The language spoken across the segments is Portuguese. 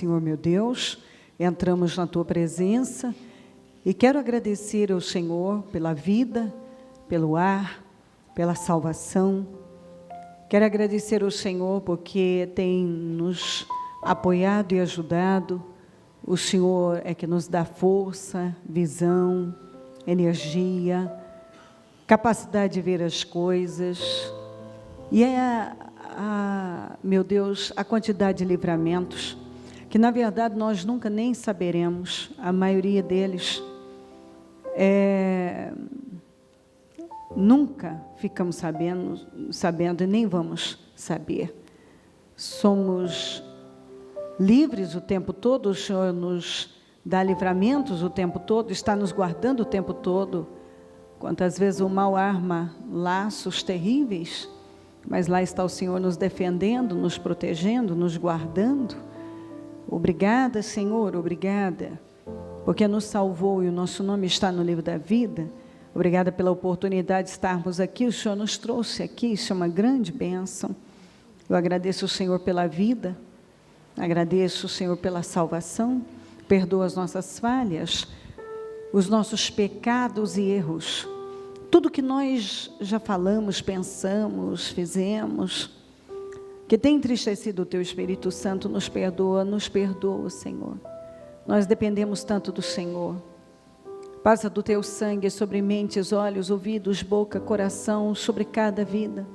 Senhor meu Deus, entramos na Tua presença e quero agradecer ao Senhor pela vida, pelo ar, pela salvação. Quero agradecer ao Senhor porque tem nos apoiado e ajudado. O Senhor é que nos dá força, visão, energia, capacidade de ver as coisas. E meu Deus, a quantidade de livramentos, que na verdade nós nunca nem saberemos, a maioria deles, nunca ficamos sabendo e nem vamos saber. Somos livres o tempo todo, o Senhor nos dá livramentos o tempo todo, está nos guardando o tempo todo. Quantas vezes o mal arma laços terríveis, mas lá está o Senhor nos defendendo, nos protegendo, nos guardando. Obrigada, Senhor, obrigada, porque nos salvou e o nosso nome está no livro da vida. Obrigada pela oportunidade de estarmos aqui, o Senhor nos trouxe aqui, isso é uma grande bênção. Eu agradeço o Senhor pela vida, agradeço o Senhor pela salvação, perdoa as nossas falhas, os nossos pecados e erros. Tudo que nós já falamos, pensamos, fizemos, que tem entristecido o Teu Espírito Santo, nos perdoa, Senhor. Nós dependemos tanto do Senhor. Passa do Teu sangue sobre mentes, olhos, ouvidos, boca, coração, sobre cada vida.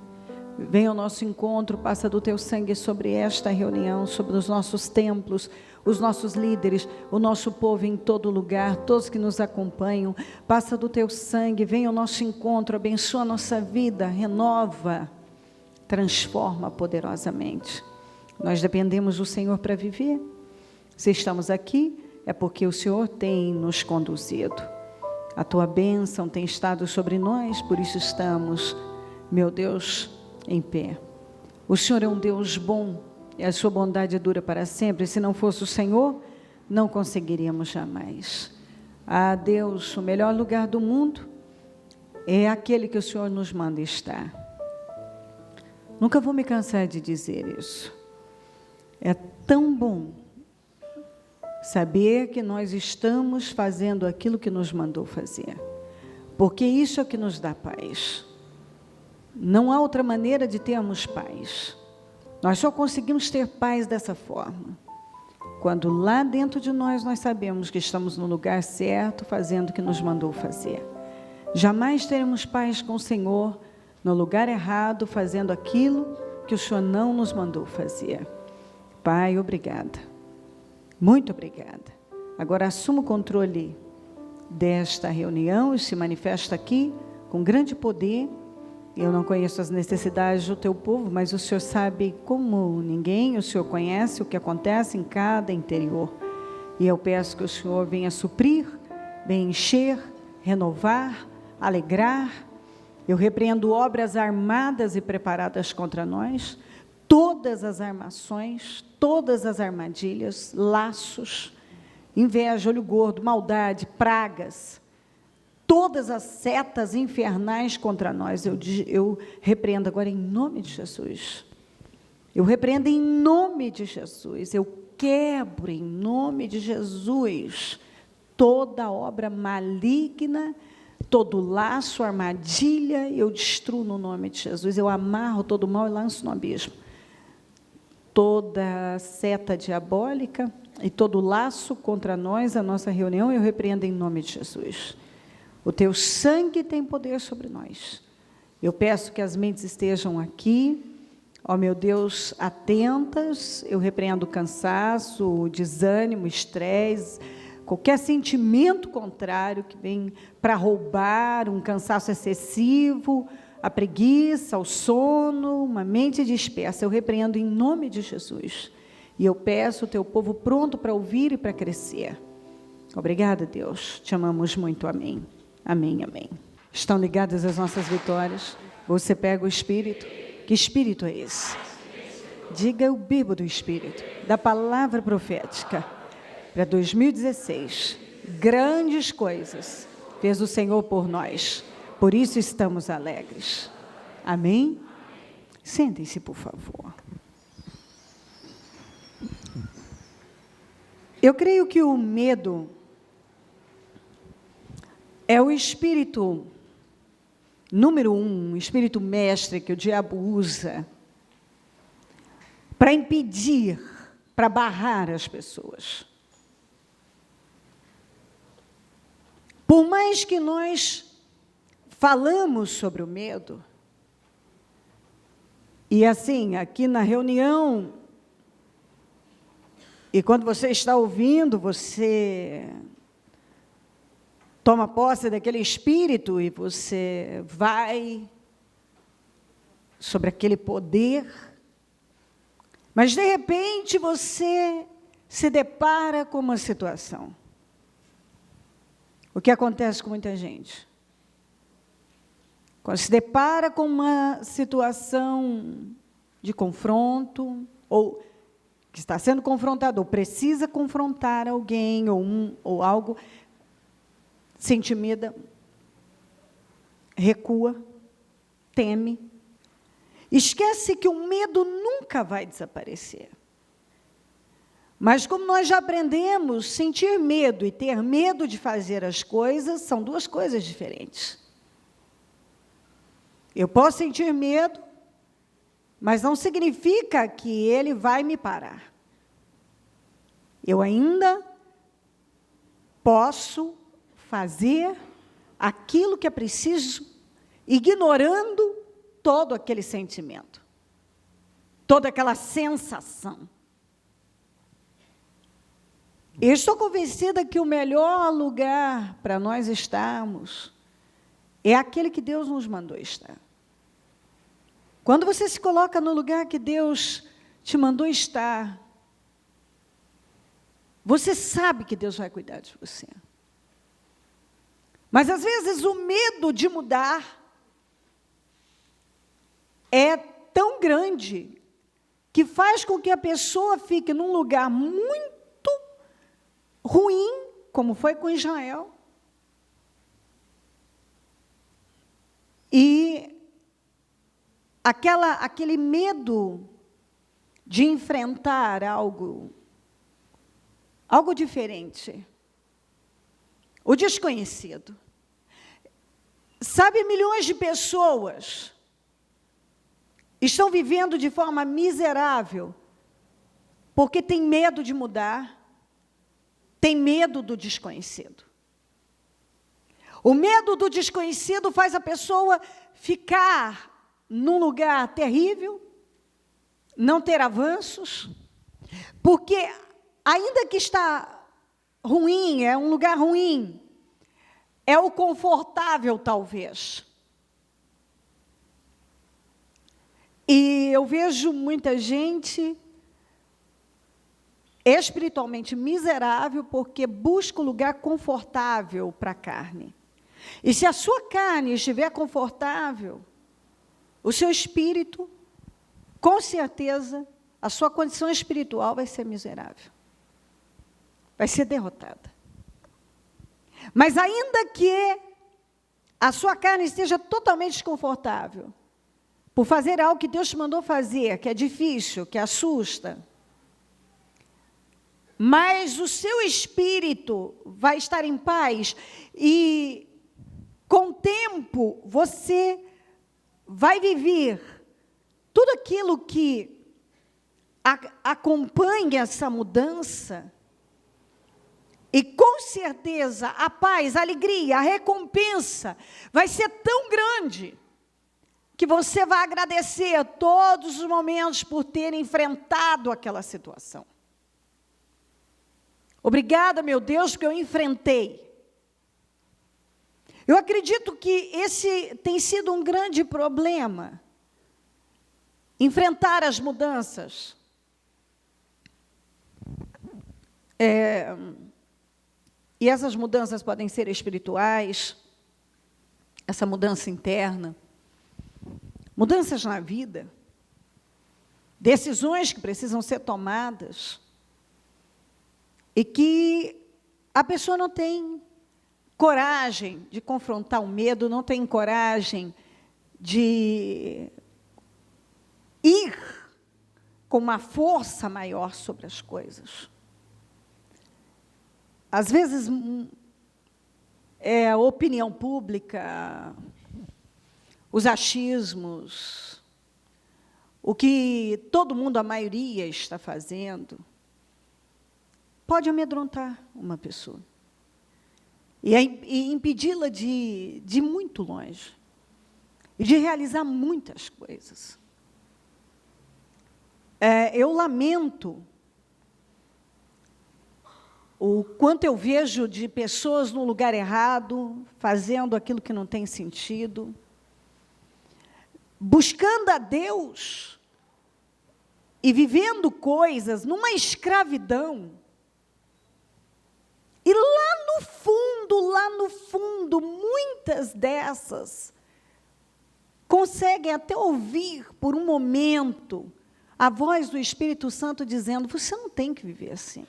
Venha ao nosso encontro, passa do Teu sangue sobre esta reunião, sobre os nossos templos, os nossos líderes, o nosso povo em todo lugar, todos que nos acompanham. Passa do Teu sangue, venha ao nosso encontro, abençoa a nossa vida, renova, transforma poderosamente. Nós dependemos do Senhor para viver. Se estamos aqui, é porque o Senhor tem nos conduzido. A Tua bênção tem estado sobre nós, por isso estamos, meu Deus, em pé. O Senhor é um Deus bom, e a sua bondade dura para sempre. Se não fosse o Senhor, não conseguiríamos jamais. Ah, Deus, o melhor lugar do mundo é aquele que o Senhor nos manda estar. Nunca vou me cansar de dizer isso. É tão bom saber que nós estamos fazendo aquilo que nos mandou fazer, porque isso é o que nos dá paz. Não há outra maneira de termos paz. Nós só conseguimos ter paz dessa forma, quando lá dentro de nós sabemos que estamos no lugar certo, fazendo o que nos mandou fazer. Jamais teremos paz com o Senhor no lugar errado, fazendo aquilo que o Senhor não nos mandou fazer. Pai, obrigada. Muito obrigada. Agora assuma o controle desta reunião e se manifesta aqui com grande poder. Eu não conheço as necessidades do Teu povo, mas o Senhor sabe como ninguém, o Senhor conhece o que acontece em cada interior. E eu peço que o Senhor venha suprir, venha encher, renovar, alegrar. Eu repreendo obras armadas e preparadas contra nós, todas as armações, todas as armadilhas, laços, inveja, olho gordo, maldade, pragas, todas as setas infernais contra nós, eu repreendo agora em nome de Jesus. Eu repreendo em nome de Jesus. Eu quebro em nome de Jesus toda obra maligna, todo laço, armadilha, eu destruo no nome de Jesus. Eu amarro todo mal e lanço no abismo. Toda seta diabólica e todo laço contra nós, a nossa reunião, eu repreendo em nome de Jesus. O Teu sangue tem poder sobre nós. Eu peço que as mentes estejam aqui, ó meu Deus, atentas. Eu repreendo o cansaço, o desânimo, o estresse, qualquer sentimento contrário que vem para roubar, um cansaço excessivo, a preguiça, o sono, uma mente dispersa. Eu repreendo em nome de Jesus. E eu peço o Teu povo pronto para ouvir e para crescer. Obrigada, Deus. Te amamos muito. Amém. Amém, amém. Estão ligadas as nossas vitórias? Você pega o Espírito. Que Espírito é esse? Diga: eu bebo do Espírito, da palavra profética. Para 2016, grandes coisas fez o Senhor por nós. Por isso estamos alegres. Amém? Sentem-se, por favor. Eu creio que o medo é o espírito número 1, o espírito mestre que o diabo usa para impedir, para barrar as pessoas. Por mais que nós falamos sobre o medo, e assim, aqui na reunião, e quando você está ouvindo, você toma posse daquele espírito e você vai sobre aquele poder, mas de repente você se depara com uma situação. O que acontece com muita gente? Quando se depara com uma situação de confronto, ou que está sendo confrontado, ou precisa confrontar alguém, ou algo, se intimida, recua, teme, esquece que o medo nunca vai desaparecer. Mas como nós já aprendemos, sentir medo e ter medo de fazer as coisas são duas coisas diferentes. Eu posso sentir medo, mas não significa que ele vai me parar. Eu ainda posso fazer aquilo que é preciso, ignorando todo aquele sentimento, toda aquela sensação. Eu estou convencida que o melhor lugar para nós estarmos é aquele que Deus nos mandou estar. Quando você se coloca no lugar que Deus te mandou estar, você sabe que Deus vai cuidar de você. Mas, às vezes, o medo de mudar é tão grande que faz com que a pessoa fique num lugar muito ruim, como foi com Israel. E aquele medo de enfrentar algo diferente, o desconhecido. Sabe, milhões de pessoas estão vivendo de forma miserável porque têm medo de mudar, têm medo do desconhecido. O medo do desconhecido faz a pessoa ficar num lugar terrível, não ter avanços, porque ainda que está ruim, é um lugar ruim, é o confortável talvez. E eu vejo muita gente espiritualmente miserável porque busca um lugar confortável para a carne. E se a sua carne estiver confortável, o seu espírito, com certeza, a sua condição espiritual vai ser miserável. Vai ser derrotada. Mas ainda que a sua carne esteja totalmente desconfortável, por fazer algo que Deus te mandou fazer, que é difícil, que assusta, mas o seu espírito vai estar em paz e, com o tempo, você vai viver tudo aquilo que acompanha essa mudança, e com certeza a paz, a alegria, a recompensa vai ser tão grande que você vai agradecer todos os momentos por ter enfrentado aquela situação. Obrigada, meu Deus, porque eu enfrentei. Eu acredito que esse tem sido um grande problema, enfrentar as mudanças. E essas mudanças podem ser espirituais, essa mudança interna, mudanças na vida, decisões que precisam ser tomadas, e que a pessoa não tem coragem de confrontar o medo, não tem coragem de ir com uma força maior sobre as coisas. às vezes, a opinião pública, os achismos, o que todo mundo, a maioria, está fazendo, pode amedrontar uma pessoa e impedi-la de ir muito longe e de realizar muitas coisas. Eu lamento o quanto eu vejo de pessoas no lugar errado, fazendo aquilo que não tem sentido, buscando a Deus e vivendo coisas numa escravidão. E lá no fundo, muitas dessas conseguem até ouvir por um momento a voz do Espírito Santo dizendo: você não tem que viver assim.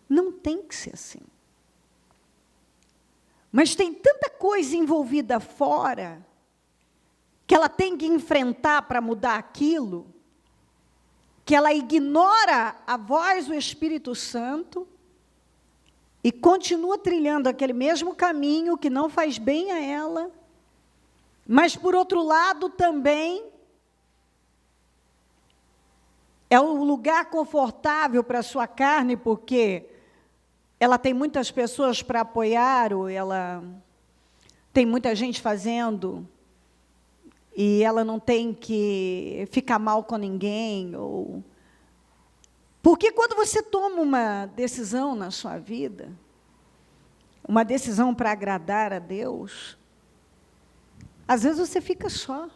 Não tem que ser assim. Mas tem tanta coisa envolvida fora que ela tem que enfrentar para mudar aquilo, que ela ignora a voz do Espírito Santo e continua trilhando aquele mesmo caminho que não faz bem a ela, mas, por outro lado, também é um lugar confortável para a sua carne, porque ela tem muitas pessoas para apoiar, ou ela tem muita gente fazendo, e ela não tem que ficar mal com ninguém. Porque quando você toma uma decisão na sua vida, uma decisão para agradar a Deus, às vezes você fica só.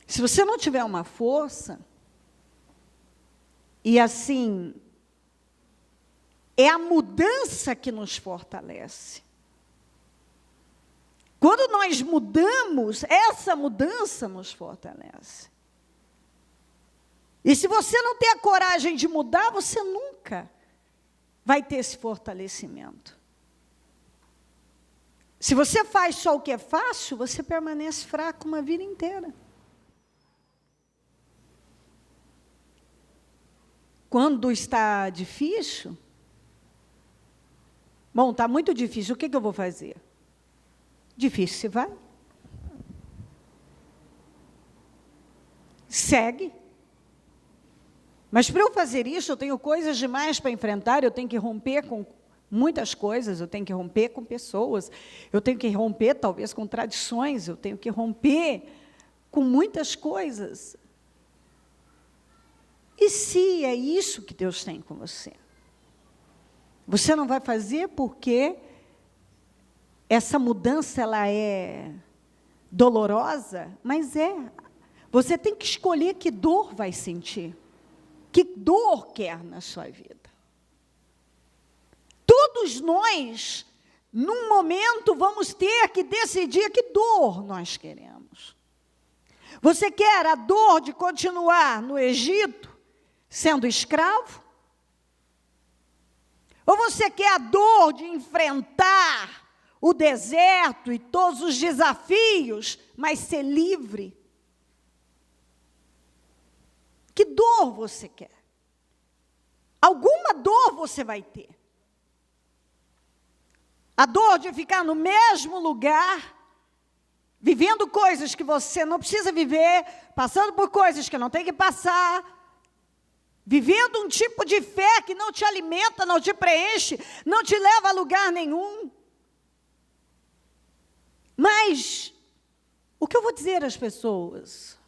Se você não tiver uma força, e assim, é a mudança que nos fortalece. Quando nós mudamos, essa mudança nos fortalece. E se você não tem a coragem de mudar, você nunca vai ter esse fortalecimento. Se você faz só o que é fácil, você permanece fraco uma vida inteira. Quando está difícil, bom, está muito difícil, o que eu vou fazer? Difícil, você vai. Segue. Mas para eu fazer isso, eu tenho coisas demais para enfrentar, eu tenho que romper com muitas coisas, eu tenho que romper com pessoas, eu tenho que romper, talvez, com tradições, eu tenho que romper com muitas coisas. E se é isso que Deus tem com você? Você não vai fazer porque essa mudança ela é dolorosa, mas é. Você tem que escolher que dor vai sentir. Que dor quer na sua vida. Todos nós, num momento, vamos ter que decidir que dor nós queremos. Você quer a dor de continuar no Egito, sendo escravo? Ou você quer a dor de enfrentar o deserto e todos os desafios, mas ser livre? Que dor você quer? Alguma dor você vai ter. A dor de ficar no mesmo lugar, vivendo coisas que você não precisa viver, passando por coisas que não tem que passar, vivendo um tipo de fé que não te alimenta, não te preenche, não te leva a lugar nenhum. Mas, o que eu vou dizer às pessoas?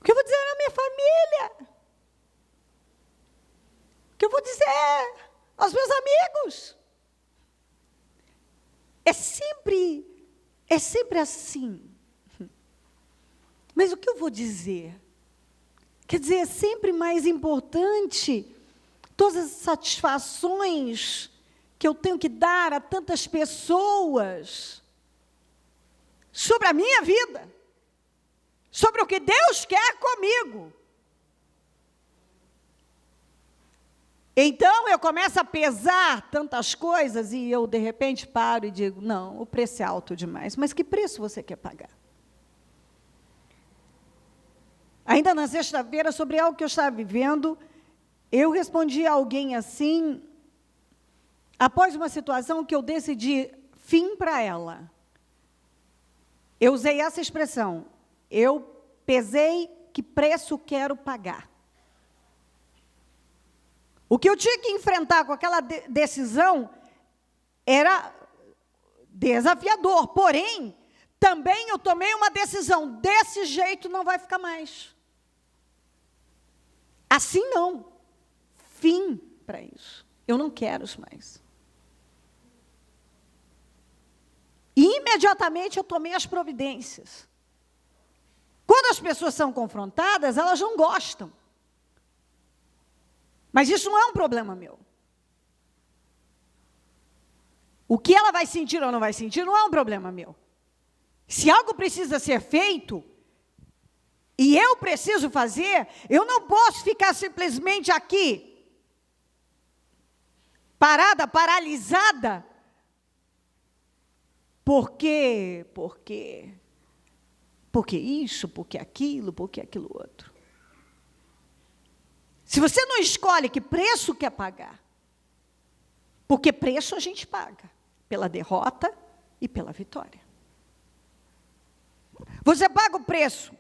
O que eu vou dizer à minha família? O que eu vou dizer aos meus amigos? É sempre assim. Mas o que eu vou dizer? Quer dizer, é sempre mais importante todas as satisfações que eu tenho que dar a tantas pessoas sobre a minha vida, sobre o que Deus quer comigo. Então, eu começo a pesar tantas coisas e eu, de repente, paro e digo, não, o preço é alto demais. Mas que preço você quer pagar? Ainda na sexta-feira, sobre algo que eu estava vivendo, Eu respondi a alguém assim, após uma situação que eu decidi fim para ela. Eu usei essa expressão, eu pesei que preço quero pagar. O que eu tinha que enfrentar com aquela decisão era desafiador, porém, também eu tomei uma decisão, desse jeito não vai ficar mais. Assim não, fim para isso, eu não quero isso mais. E imediatamente eu tomei as providências. Quando as pessoas são confrontadas, elas não gostam. Mas isso não é um problema meu. O que ela vai sentir ou não vai sentir não é um problema meu. Se algo precisa ser feito, e eu preciso fazer, eu não posso ficar simplesmente aqui, parada, paralisada, porque isso, porque aquilo outro. Se você não escolhe que preço quer pagar, porque preço a gente paga, pela derrota e pela vitória. Você paga o preço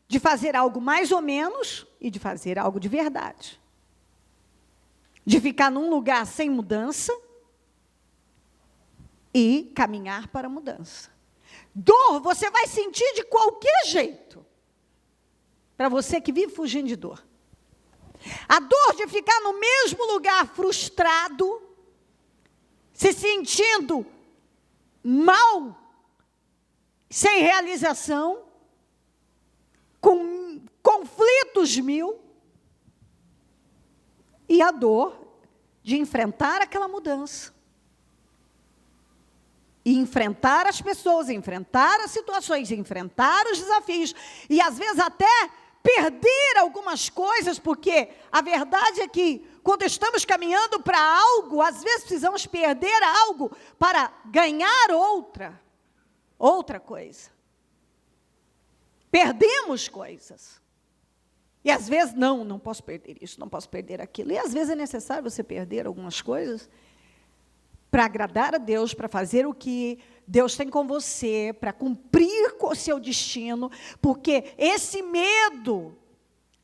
de fazer algo mais ou menos e de fazer algo de verdade. De ficar num lugar sem mudança e caminhar para a mudança. Dor você vai sentir de qualquer jeito. Para você que vive fugindo de dor. A dor de ficar no mesmo lugar frustrado, se sentindo mal, sem realização, com conflitos mil, e a dor de enfrentar aquela mudança. E enfrentar as pessoas, enfrentar as situações, enfrentar os desafios, e às vezes até perder algumas coisas, porque a verdade é que, quando estamos caminhando para algo, às vezes precisamos perder algo para ganhar outra coisa. Perdemos coisas. E às vezes, não posso perder isso, não posso perder aquilo. E às vezes é necessário você perder algumas coisas para agradar a Deus, para fazer o que Deus tem com você, para cumprir com o seu destino, porque esse medo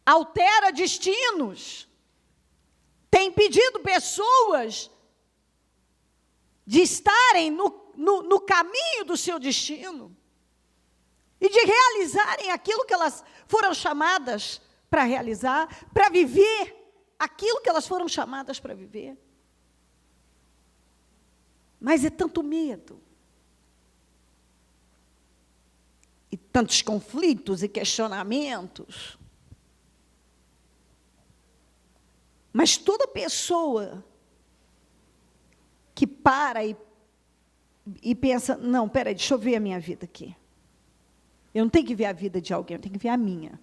altera destinos. Tem impedido pessoas de estarem no caminho do seu destino e de realizarem aquilo que elas foram chamadas para realizar, para viver aquilo que elas foram chamadas para viver. Mas é tanto medo, e tantos conflitos e questionamentos. Mas toda pessoa que para e pensa, não, peraí, deixa eu ver a minha vida aqui. Eu não tenho que ver a vida de alguém, eu tenho que ver a minha.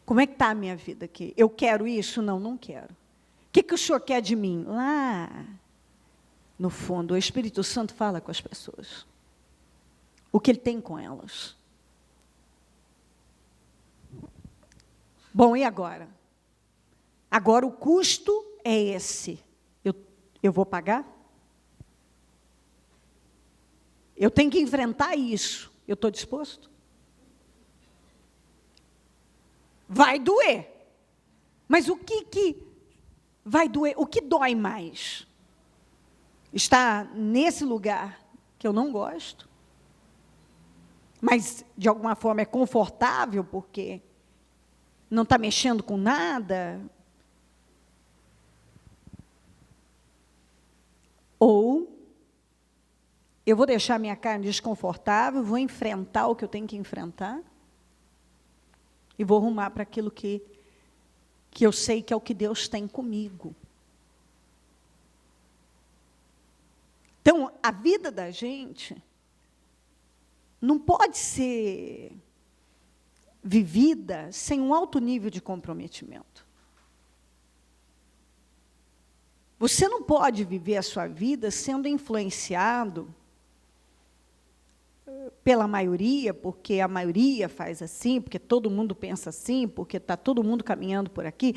Como é que está a minha vida aqui? Eu quero isso? Não quero. O que o Senhor quer de mim? Lá, no fundo, o Espírito Santo fala com as pessoas. O que Ele tem com elas. Bom, e agora? Agora o custo é esse. Eu vou pagar? Eu tenho que enfrentar isso. Eu estou disposto? Vai doer. Mas o que vai doer? O que dói mais? Está nesse lugar que eu não gosto, mas de alguma forma é confortável, porque não está mexendo com nada. Ou eu vou deixar minha carne desconfortável, vou enfrentar o que eu tenho que enfrentar e vou rumar para aquilo que eu sei que é o que Deus tem comigo. Então, a vida da gente não pode ser vivida sem um alto nível de comprometimento. Você não pode viver a sua vida sendo influenciado pela maioria, porque a maioria faz assim, porque todo mundo pensa assim, porque está todo mundo caminhando por aqui,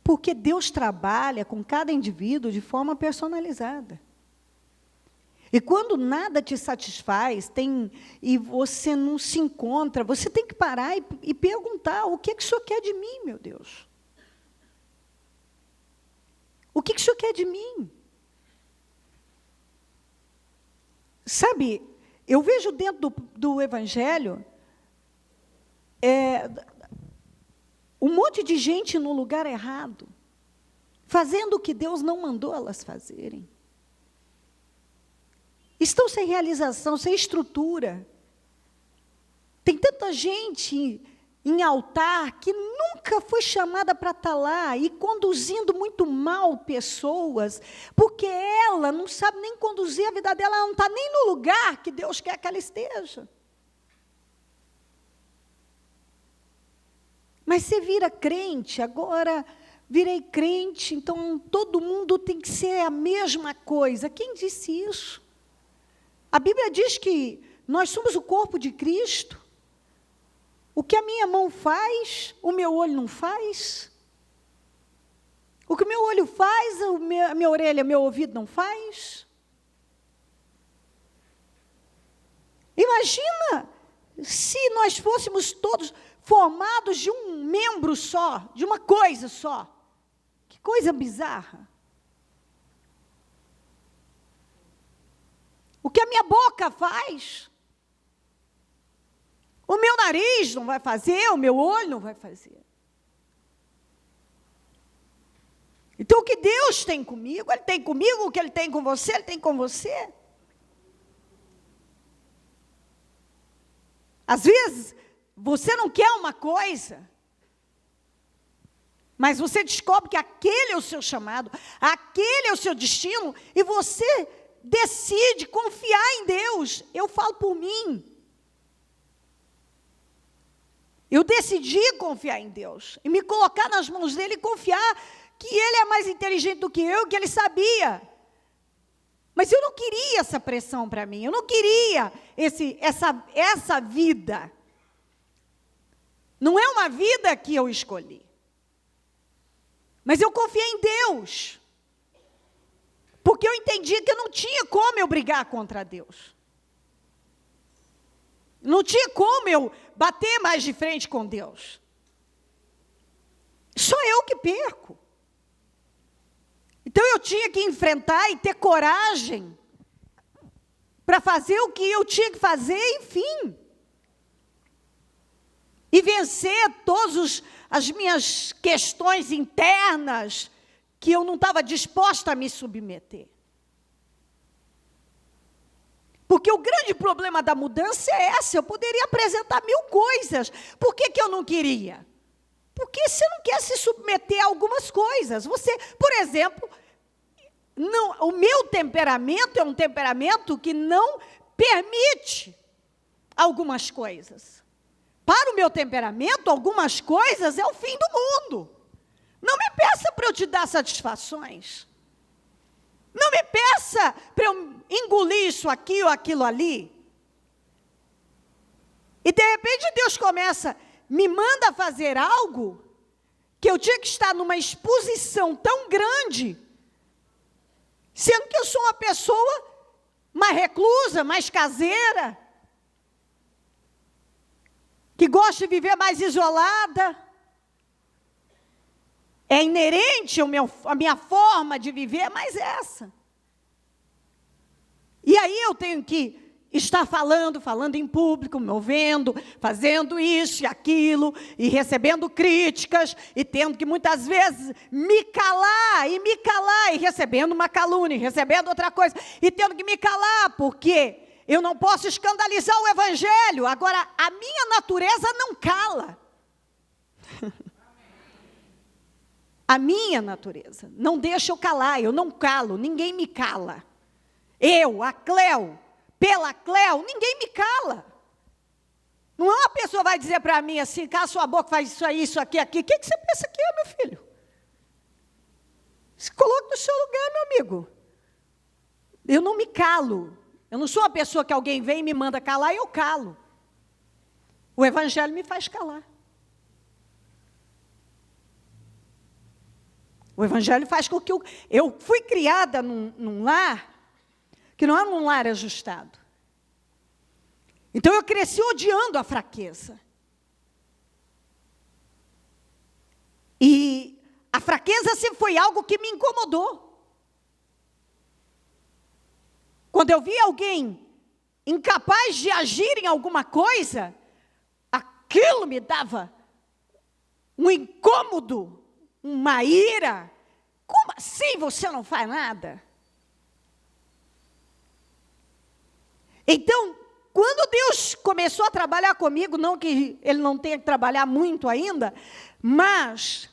Porque Deus trabalha com cada indivíduo de forma personalizada. E quando nada te satisfaz, e você não se encontra, você tem que parar e perguntar: o que é que o Senhor quer de mim, meu Deus? O que é que o Senhor quer de mim? Sabe, eu vejo dentro do Evangelho um monte de gente no lugar errado, fazendo o que Deus não mandou elas fazerem. Estão sem realização, sem estrutura. Tem tanta gente em altar que nunca foi chamada para estar lá e conduzindo muito mal pessoas, porque ela não sabe nem conduzir a vida dela, ela não está nem no lugar que Deus quer que ela esteja. Mas você vira crente, agora virei crente, então todo mundo tem que ser a mesma coisa. Quem disse isso? A Bíblia diz que nós somos o corpo de Cristo. O que a minha mão faz, o meu olho não faz. O que o meu olho faz, a minha orelha, o meu ouvido não faz. Imagina se nós fôssemos todos formados de um membro só, de uma coisa só. Que coisa bizarra. O que a minha boca faz, o meu nariz não vai fazer, o meu olho não vai fazer. Então, o que Deus tem comigo, Ele tem comigo, o que Ele tem com você, Ele tem com você. Às vezes, você não quer uma coisa, mas você descobre que aquele é o seu chamado, aquele é o seu destino, e você decide confiar em Deus. Eu falo por mim. Eu decidi confiar em Deus, e me colocar nas mãos dEle e confiar que Ele é mais inteligente do que eu, que Ele sabia. Mas eu não queria essa pressão para mim, eu não queria essa vida. Não é uma vida que eu escolhi. Mas eu confiei em Deus. Porque eu entendi que eu não tinha como eu brigar contra Deus. Não tinha como eu bater mais de frente com Deus. Só eu que perco. Então eu tinha que enfrentar e ter coragem para fazer o que eu tinha que fazer, enfim. E vencer todas as minhas questões internas que eu não estava disposta a me submeter. Porque o grande problema da mudança é essa. Eu poderia apresentar 1000 coisas. Por que eu não queria? Porque você não quer se submeter a algumas coisas. Você, por exemplo, o meu temperamento é um temperamento que não permite algumas coisas. Para o meu temperamento, algumas coisas é o fim do mundo. Não me peça para eu te dar satisfações. Não me peça para eu engolir isso aqui ou aquilo ali. E de repente Deus me manda fazer algo que eu tinha que estar numa exposição tão grande, sendo que eu sou uma pessoa mais reclusa, mais caseira, que gosta de viver mais isolada. É inerente a minha forma de viver, mas essa. E aí eu tenho que estar falando em público, movendo, fazendo isso e aquilo, e recebendo críticas, e tendo que muitas vezes me calar, e recebendo uma calúnia, e recebendo outra coisa, e tendo que me calar, porque eu não posso escandalizar o Evangelho. Agora, a minha natureza não cala. A minha natureza não deixa eu calar, eu não calo, ninguém me cala. Eu, a Cleo, pela Cleo, ninguém me cala. Não é uma pessoa vai dizer para mim assim: cala sua boca, faz isso aí, isso aqui, aqui. O que você pensa que é, meu filho? Se coloque no seu lugar, meu amigo. Eu não me calo. Eu não sou uma pessoa que alguém vem e me manda calar e eu calo. O Evangelho me faz calar. O Evangelho faz com que eu fui criada num lar que não era um lar ajustado. Então eu cresci odiando a fraqueza. E a fraqueza sempre foi algo que me incomodou. Quando eu via alguém incapaz de agir em alguma coisa, aquilo me dava um incômodo, uma ira. Como assim você não faz nada? Então, quando Deus começou a trabalhar comigo, não que Ele não tenha que trabalhar muito ainda, mas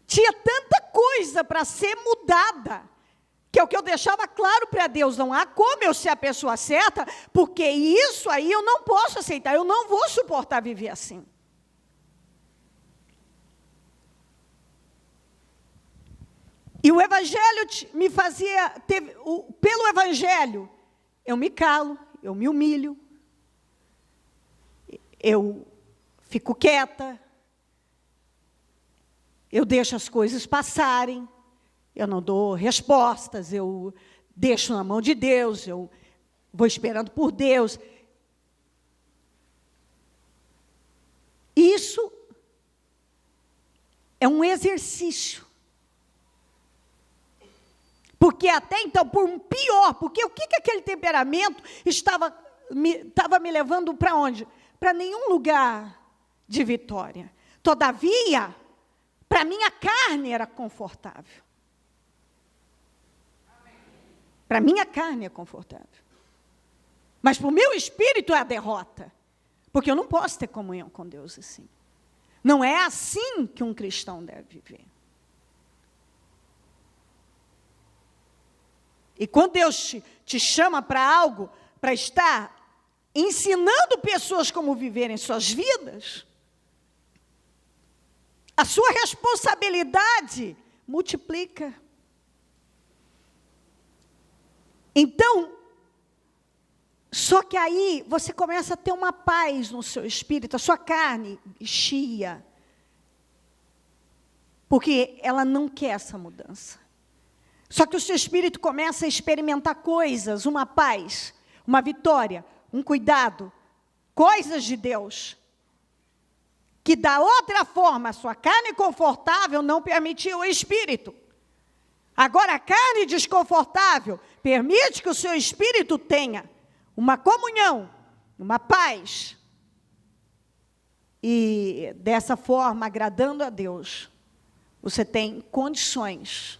tinha tanta coisa para ser mudada, que é o que eu deixava claro para Deus, não há como eu ser a pessoa certa, porque isso aí eu não posso aceitar, eu não vou suportar viver assim. E o Evangelho me fazia, pelo Evangelho, eu me calo, eu me humilho, eu fico quieta, eu deixo as coisas passarem, eu não dou respostas, eu deixo na mão de Deus, eu vou esperando por Deus. Isso é um exercício. Porque até então, por um pior, porque o que aquele temperamento estava me levando para onde? Para nenhum lugar de vitória. Todavia, para minha carne era confortável. Para minha carne é confortável. Mas para o meu espírito é a derrota. Porque eu não posso ter comunhão com Deus assim. Não é assim que um cristão deve viver. E quando Deus te chama para algo, para estar ensinando pessoas como viverem suas vidas, a sua responsabilidade multiplica. Então, só que aí você começa a ter uma paz no seu espírito, a sua carne chia, porque ela não quer essa mudança. Só que o seu espírito começa a experimentar coisas, uma paz, uma vitória, um cuidado, coisas de Deus, que da outra forma a sua carne confortável não permitia o espírito. Agora a carne desconfortável permite que o seu espírito tenha uma comunhão, uma paz. E dessa forma, agradando a Deus, você tem condições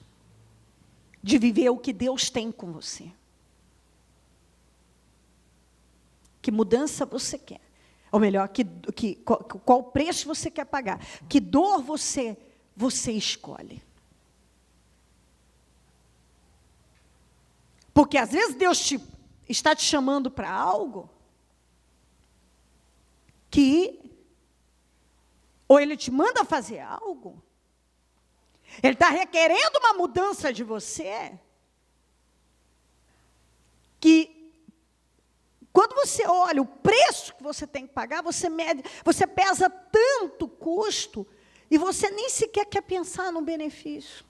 de viver o que Deus tem com você. Que mudança você quer? Ou melhor, qual preço você quer pagar? Que dor você escolhe? Porque às vezes Deus está te chamando para algo ou Ele te manda fazer algo, Ele está requerendo uma mudança de você, que quando você olha o preço que você tem que pagar, você pesa tanto custo, e você nem sequer quer pensar no benefício.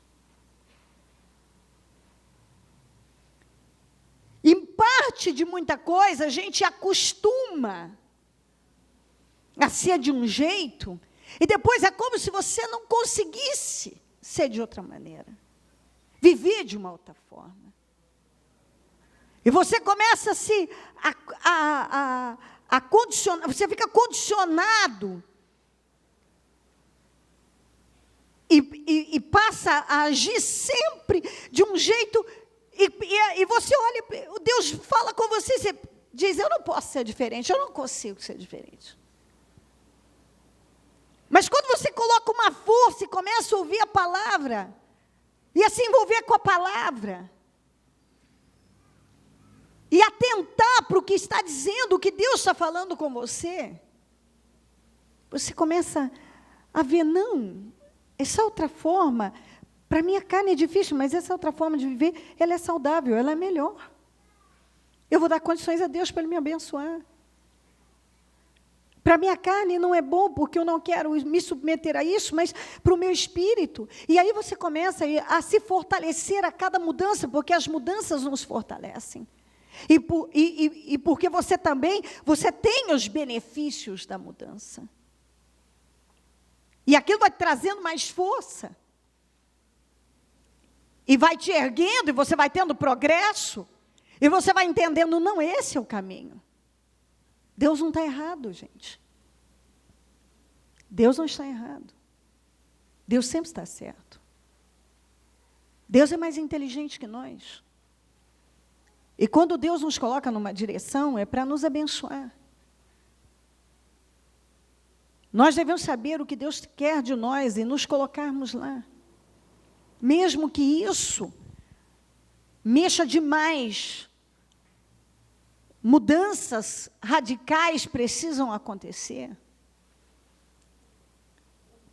Em parte de muita coisa, a gente acostuma a ser de um jeito, e depois é como se você não conseguisse ser de outra maneira, viver de uma outra forma. E você começa a condicionar, você fica condicionado e passa a agir sempre de um jeito, e você olha, Deus fala com você, você diz, eu não posso ser diferente, eu não consigo ser diferente. Mas quando você coloca uma força e começa a ouvir a palavra, e a se envolver com a palavra, e atentar para o que está dizendo, o que Deus está falando com você, você começa a ver, não, essa outra forma, para mim a carne é difícil, mas essa outra forma de viver, ela é saudável, ela é melhor. Eu vou dar condições a Deus para Ele me abençoar. Para a minha carne não é bom, porque eu não quero me submeter a isso, mas para o meu espírito. E aí você começa a se fortalecer a cada mudança, porque as mudanças nos fortalecem. E porque você tem os benefícios da mudança. E aquilo vai trazendo mais força. E vai te erguendo, e você vai tendo progresso. E você vai entendendo, não, esse é o caminho. Deus não está errado, gente. Deus não está errado. Deus sempre está certo. Deus é mais inteligente que nós. E quando Deus nos coloca numa direção, é para nos abençoar. Nós devemos saber o que Deus quer de nós e nos colocarmos lá. Mesmo que isso mexa demais. Mudanças radicais precisam acontecer.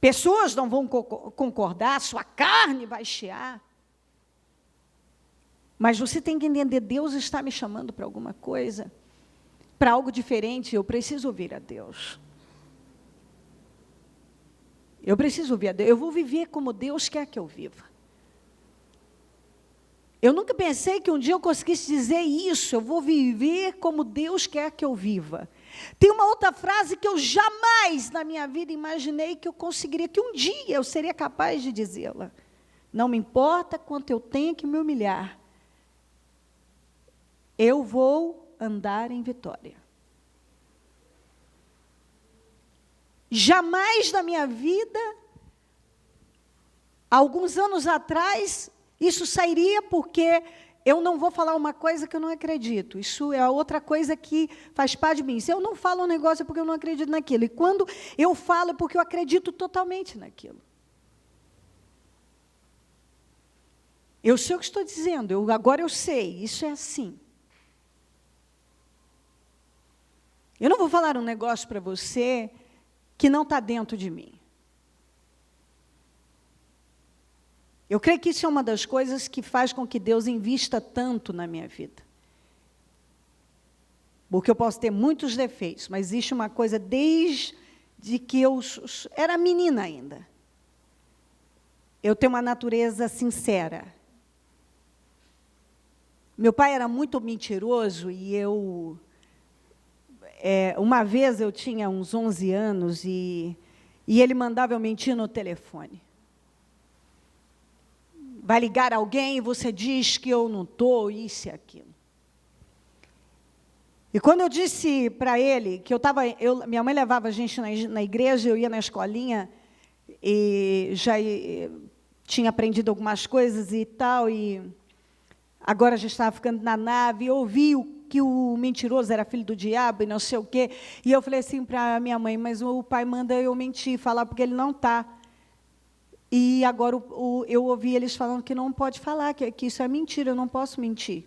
Pessoas não vão concordar, sua carne vai chiar. Mas você tem que entender, Deus está me chamando para alguma coisa, para algo diferente, eu preciso ouvir a Deus. Eu preciso ouvir a Deus, eu vou viver como Deus quer que eu viva. Eu nunca pensei que um dia eu conseguisse dizer isso, eu vou viver como Deus quer que eu viva. Tem uma outra frase que eu jamais na minha vida imaginei que eu conseguiria, que um dia eu seria capaz de dizê-la. Não me importa quanto eu tenha que me humilhar, eu vou andar em vitória. Jamais na minha vida, alguns anos atrás, isso sairia porque eu não vou falar uma coisa que eu não acredito. Isso é outra coisa que faz parte de mim. Se eu não falo um negócio é porque eu não acredito naquilo. E quando eu falo é porque eu acredito totalmente naquilo. Eu sei o que estou dizendo, agora eu sei, isso é assim. Eu não vou falar um negócio para você que não está dentro de mim. Eu creio que isso é uma das coisas que faz com que Deus invista tanto na minha vida. Porque eu posso ter muitos defeitos, mas existe uma coisa desde que eu era menina ainda. Eu tenho uma natureza sincera. Meu pai era muito mentiroso e uma vez eu tinha uns 11 anos e ele mandava eu mentir no telefone. Vai ligar alguém e você diz que eu não estou, isso e aquilo. E quando eu disse para ele que minha mãe levava a gente na igreja, eu ia na escolinha, e já tinha aprendido algumas coisas e tal, e agora já estava ficando na nave, eu ouvi que o mentiroso era filho do diabo e não sei o quê, e eu falei assim para minha mãe, mas o pai manda eu mentir, falar porque ele não está. E agora eu ouvi eles falando que não pode falar, que isso é mentira, eu não posso mentir.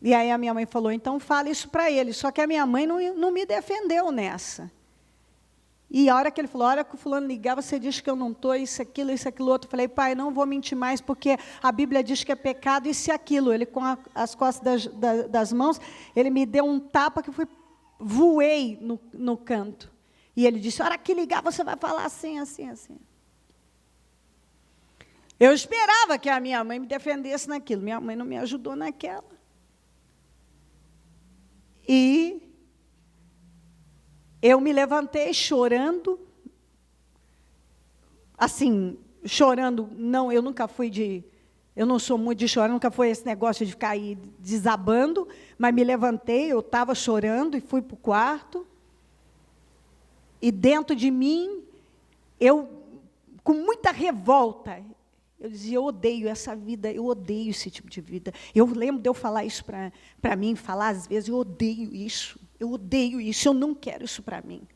E aí a minha mãe falou, então fala isso para ele. Só que a minha mãe não me defendeu nessa. E a hora que ele falou, a hora que o fulano ligar, você diz que eu não estou, isso, aquilo outro. Eu falei, pai, não vou mentir mais, porque a Bíblia diz que é pecado isso e aquilo. Ele, com as costas das mãos, ele me deu um tapa que voei no canto. E ele disse, a hora que ligar, você vai falar assim, assim, assim. Eu esperava que a minha mãe me defendesse naquilo. Minha mãe não me ajudou naquela. E eu me levantei chorando. Assim, chorando, não, eu nunca fui eu não sou muito de chorar, nunca foi esse negócio de ficar aí desabando, mas me levantei, eu estava chorando e fui para o quarto. E dentro de mim, com muita revolta, eu dizia, eu odeio essa vida, eu odeio esse tipo de vida. Eu lembro de eu falar isso para mim, falar às vezes, eu odeio isso, eu não quero isso para mim.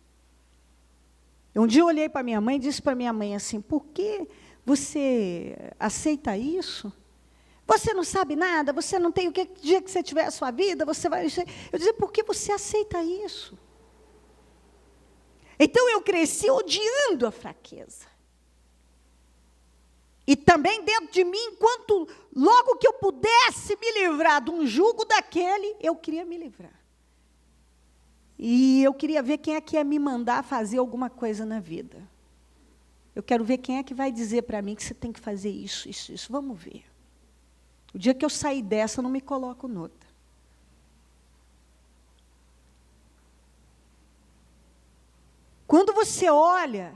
Um dia eu olhei para minha mãe e disse para minha mãe assim, por que você aceita isso? Você não sabe nada, você não tem o dia que você tiver a sua vida, você vai... Eu dizia, por que você aceita isso? Então eu cresci odiando a fraqueza. E também dentro de mim, logo que eu pudesse me livrar de um jugo daquele, eu queria me livrar. E eu queria ver quem é que ia me mandar fazer alguma coisa na vida. Eu quero ver quem é que vai dizer para mim que você tem que fazer isso, isso, isso. Vamos ver. O dia que eu sair dessa, eu não me coloco noutra. Quando você olha,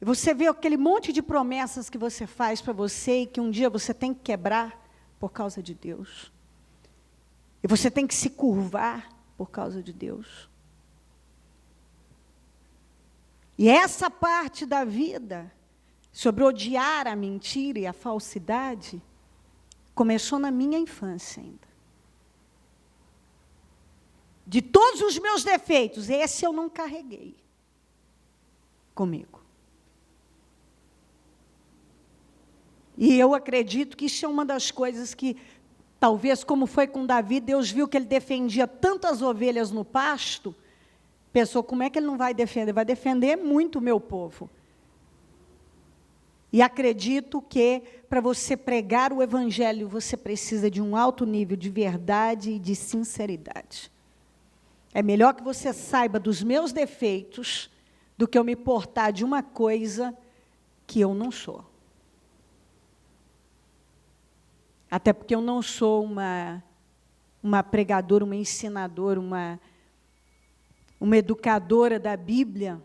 você vê aquele monte de promessas que você faz para você e que um dia você tem que quebrar por causa de Deus. E você tem que se curvar por causa de Deus. E essa parte da vida, sobre odiar a mentira e a falsidade, começou na minha infância ainda. De todos os meus defeitos, esse eu não carreguei comigo. E eu acredito que isso é uma das coisas que, talvez como foi com Davi, Deus viu que ele defendia tantas ovelhas no pasto, pensou, como é que ele não vai defender? Vai defender muito o meu povo. E acredito que, para você pregar o evangelho, você precisa de um alto nível de verdade e de sinceridade. É melhor que você saiba dos meus defeitos, do que eu me portar de uma coisa que eu não sou. Até porque eu não sou uma pregadora, uma ensinadora, uma educadora da Bíblia,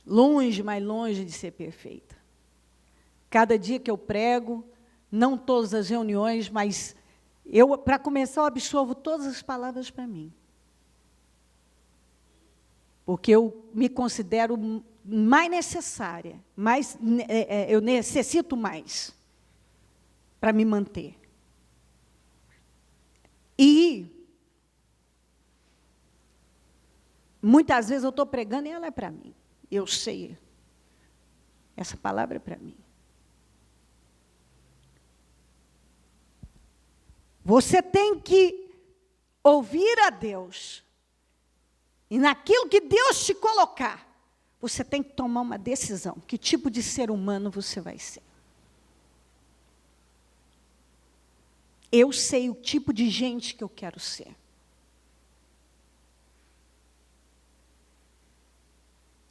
longe, mais longe de ser perfeita. Cada dia que eu prego, não todas as reuniões, mas eu, para começar, eu absorvo todas as palavras para mim. Porque eu me considero mais necessária, eu necessito mais para me manter. E muitas vezes eu estou pregando e ela é para mim. Eu sei. Essa palavra é para mim. Você tem que ouvir a Deus. E naquilo que Deus te colocar, você tem que tomar uma decisão. Que tipo de ser humano você vai ser? Eu sei o tipo de gente que eu quero ser.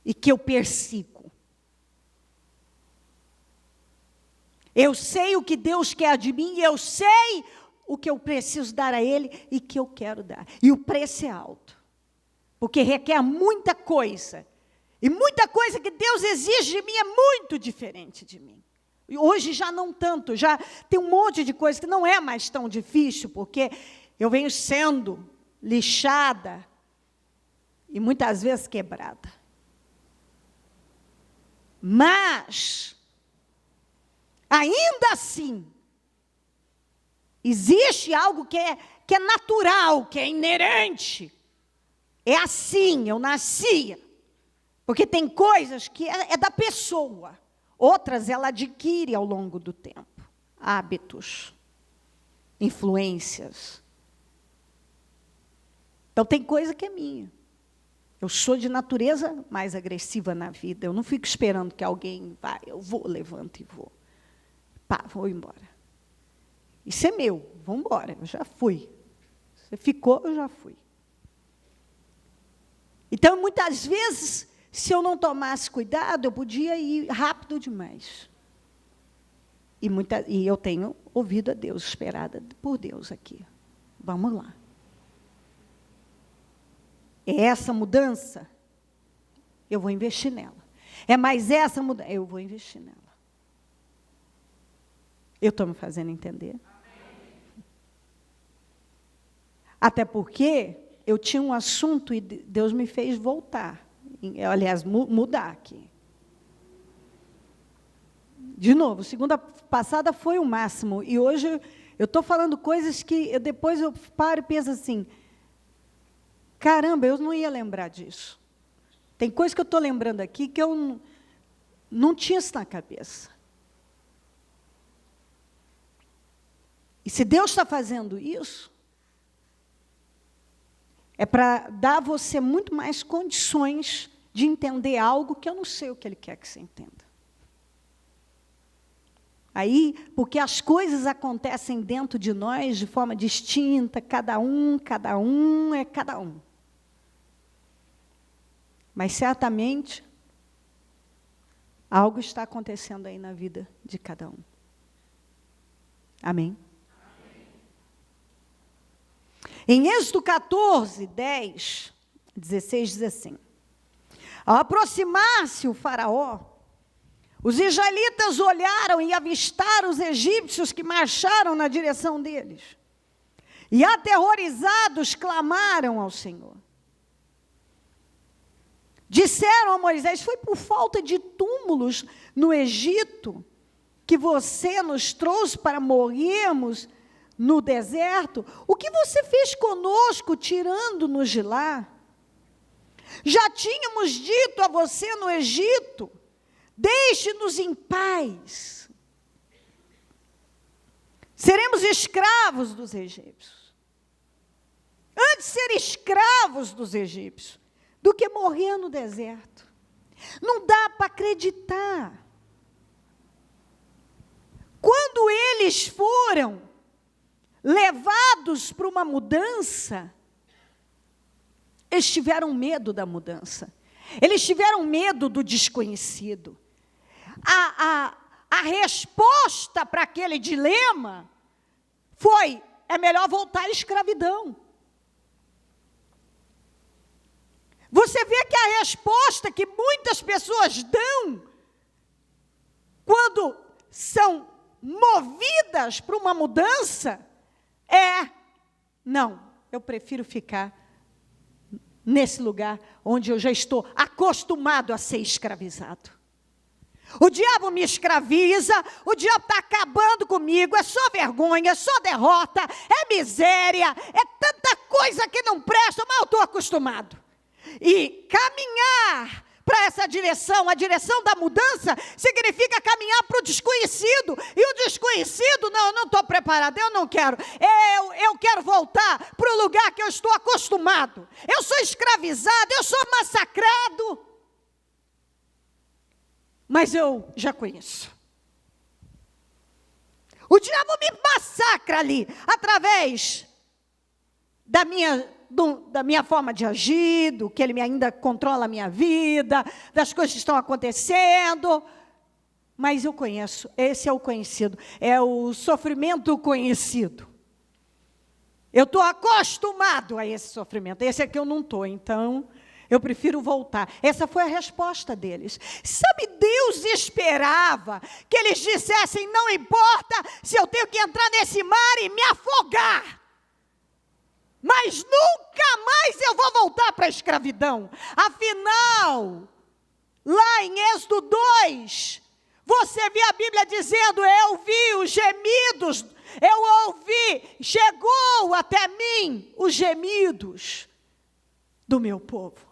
E que eu persigo. Eu sei o que Deus quer de mim, e eu sei o que eu preciso dar a Ele e que eu quero dar. E o preço é alto. Porque requer muita coisa. E muita coisa que Deus exige de mim é muito diferente de mim. E hoje já não tanto, já tem um monte de coisa que não é mais tão difícil, porque eu venho sendo lixada e muitas vezes quebrada. Mas, ainda assim, existe algo que é natural, que é inerente. É assim, eu nascia. Porque tem coisas que é da pessoa. Outras ela adquire ao longo do tempo. Hábitos, influências. Então tem coisa que é minha. Eu sou de natureza mais agressiva na vida. Eu não fico esperando que alguém vá, eu vou, levanto e vou. Pá, vou embora. Isso é meu, vamos embora, eu já fui. Você ficou, eu já fui. Então, muitas vezes, se eu não tomasse cuidado, eu podia ir rápido demais. E eu tenho ouvido a Deus, esperada por Deus aqui. Vamos lá. É essa mudança? Eu vou investir nela. É mais essa mudança? Eu vou investir nela. Eu estou me fazendo entender? Até porque eu tinha um assunto e Deus me fez voltar. Aliás, mudar aqui. De novo, segunda passada foi o máximo. E hoje eu estou falando coisas que depois eu paro e penso assim, caramba, eu não ia lembrar disso. Tem coisa que eu estou lembrando aqui que eu não tinha isso na cabeça. E se Deus está fazendo isso, é para dar a você muito mais condições de entender algo que eu não sei o que Ele quer que você entenda. Aí, porque as coisas acontecem dentro de nós de forma distinta, cada um é cada um. Mas certamente, algo está acontecendo aí na vida de cada um. Amém? Em Êxodo 14, 10, 16, diz assim: ao aproximar-se o faraó, os israelitas olharam e avistaram os egípcios que marcharam na direção deles. E aterrorizados clamaram ao Senhor. Disseram a Moisés: foi por falta de túmulos no Egito que você nos trouxe para morrermos no deserto? O que você fez conosco, tirando-nos de lá? Já tínhamos dito a você no Egito: deixe-nos em paz. Seremos escravos dos egípcios. Antes de ser escravos dos egípcios do que morrer no deserto. Não dá para acreditar. Quando eles foram levados para uma mudança, eles tiveram medo da mudança. Eles tiveram medo do desconhecido. A resposta para aquele dilema foi: é melhor voltar à escravidão. Você vê que a resposta que muitas pessoas dão quando são movidas para uma mudança é: não, eu prefiro ficar nesse lugar onde eu já estou acostumado a ser escravizado. O diabo me escraviza, o diabo está acabando comigo, é só vergonha, é só derrota, é miséria, é tanta coisa que não presta, mas eu estou acostumado. E caminhar para essa direção, a direção da mudança, significa caminhar para o desconhecido. E o desconhecido, não, eu não estou preparado, eu não quero. Eu quero voltar para o lugar que eu estou acostumado. Eu sou escravizado, eu sou massacrado. Mas eu já conheço. O diabo me massacra ali, através da minha forma de agir, do que ele ainda controla a minha vida, das coisas que estão acontecendo. Mas eu conheço, esse é o conhecido, é o sofrimento conhecido. Eu estou acostumado a esse sofrimento, esse aqui eu não estou, então eu prefiro voltar. Essa foi a resposta deles. Sabe, Deus esperava que eles dissessem: não importa se eu tenho que entrar nesse mar e me afogar, mas nunca mais eu vou voltar para a escravidão. Afinal, lá em Êxodo 2, você vê a Bíblia dizendo: eu vi os gemidos, eu ouvi, chegou até mim os gemidos do meu povo.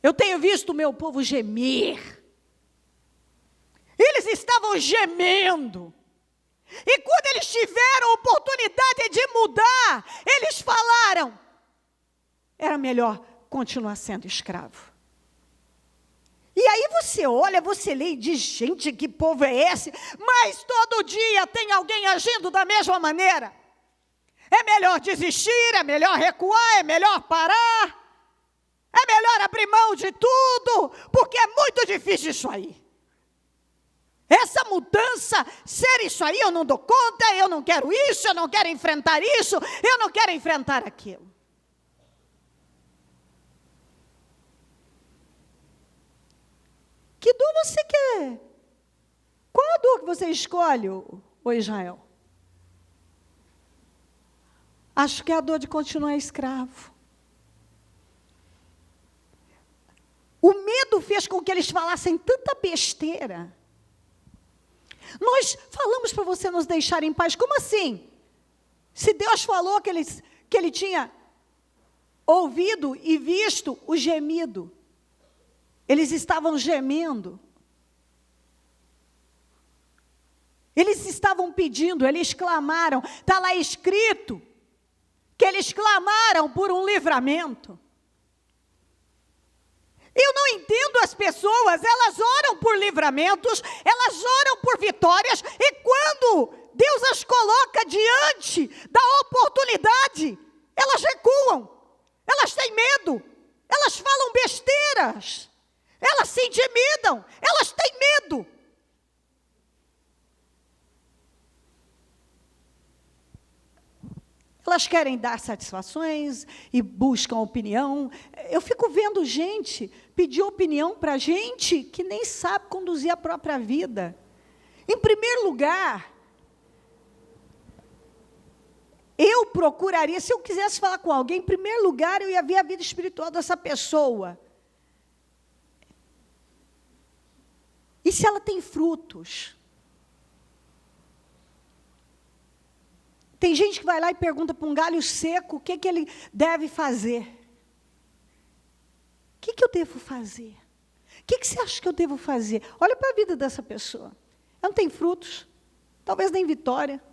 Eu tenho visto o meu povo gemer. Eles estavam gemendo. E quando eles tiveram a oportunidade de mudar, eles falaram: era melhor continuar sendo escravo. E aí você olha, você lê e diz: gente, que povo é esse? Mas todo dia tem alguém agindo da mesma maneira. É melhor desistir, é melhor recuar, é melhor parar. É melhor abrir mão de tudo, porque é muito difícil isso aí. Essa mudança, ser isso aí, eu não dou conta, eu não quero isso, eu não quero enfrentar isso, eu não quero enfrentar aquilo. Que dor você quer? Qual a dor que você escolhe, ô Israel? Acho que é a dor de continuar escravo. O medo fez com que eles falassem tanta besteira. Nós falamos para você nos deixar em paz. Como assim? Se Deus falou que ele tinha ouvido e visto o gemido. Eles estavam gemendo. Eles estavam pedindo, eles clamaram. Está lá escrito que eles clamaram por um livramento. Eu não entendo as pessoas, elas oram por livramentos, elas oram por vitórias, e quando Deus as coloca diante da oportunidade, elas recuam, elas têm medo, elas falam besteiras, elas se intimidam, elas têm medo. Elas querem dar satisfações e buscam opinião. Eu fico vendo gente pedir opinião para gente que nem sabe conduzir a própria vida. Em primeiro lugar, eu procuraria, se eu quisesse falar com alguém, em primeiro lugar, eu ia ver a vida espiritual dessa pessoa. E se ela tem frutos? Tem gente que vai lá e pergunta para um galho seco o que ele deve fazer. O que eu devo fazer? O que você acha que eu devo fazer? Olha para a vida dessa pessoa. Ela não tem frutos, talvez nem vitória.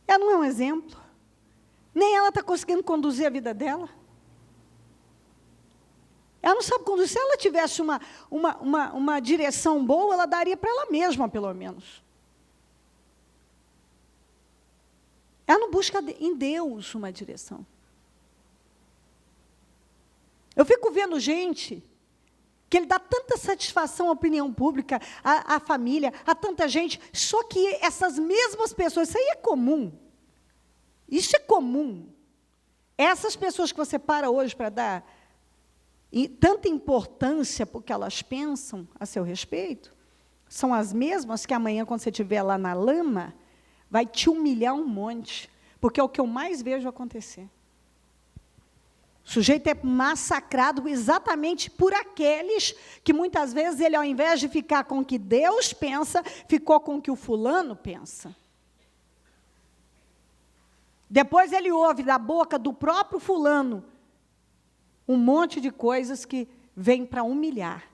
Ela não é um exemplo. Nem ela está conseguindo conduzir a vida dela. Ela não sabe conduzir. Se ela tivesse uma direção boa, ela daria para ela mesma, pelo menos. Ela não busca em Deus uma direção. Eu fico vendo gente que ele dá tanta satisfação à opinião pública, à família, a tanta gente, só que essas mesmas pessoas, isso aí é comum. Isso é comum. Essas pessoas que você para hoje para dar tanta importância para o que elas pensam a seu respeito, são as mesmas que amanhã, quando você estiver lá na lama, vai te humilhar um monte, porque é o que eu mais vejo acontecer. O sujeito é massacrado exatamente por aqueles que, muitas vezes, ele, ao invés de ficar com o que Deus pensa, ficou com o que o fulano pensa. Depois ele ouve da boca do próprio fulano um monte de coisas que vêm para humilhar.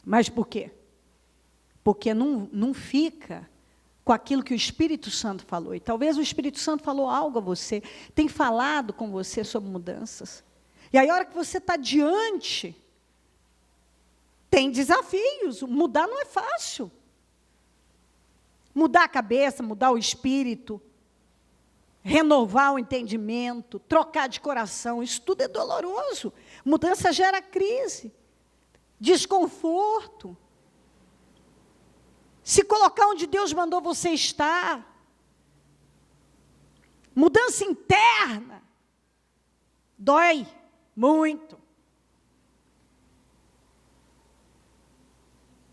Mas por quê? Porque não fica com aquilo que o Espírito Santo falou. E talvez o Espírito Santo falou algo a você, tem falado com você sobre mudanças. E aí, a hora que você está diante, tem desafios. Mudar não é fácil. Mudar a cabeça, mudar o espírito, renovar o entendimento, trocar de coração, isso tudo é doloroso. Mudança gera crise, desconforto. Se colocar onde Deus mandou você estar. Mudança interna. Dói muito.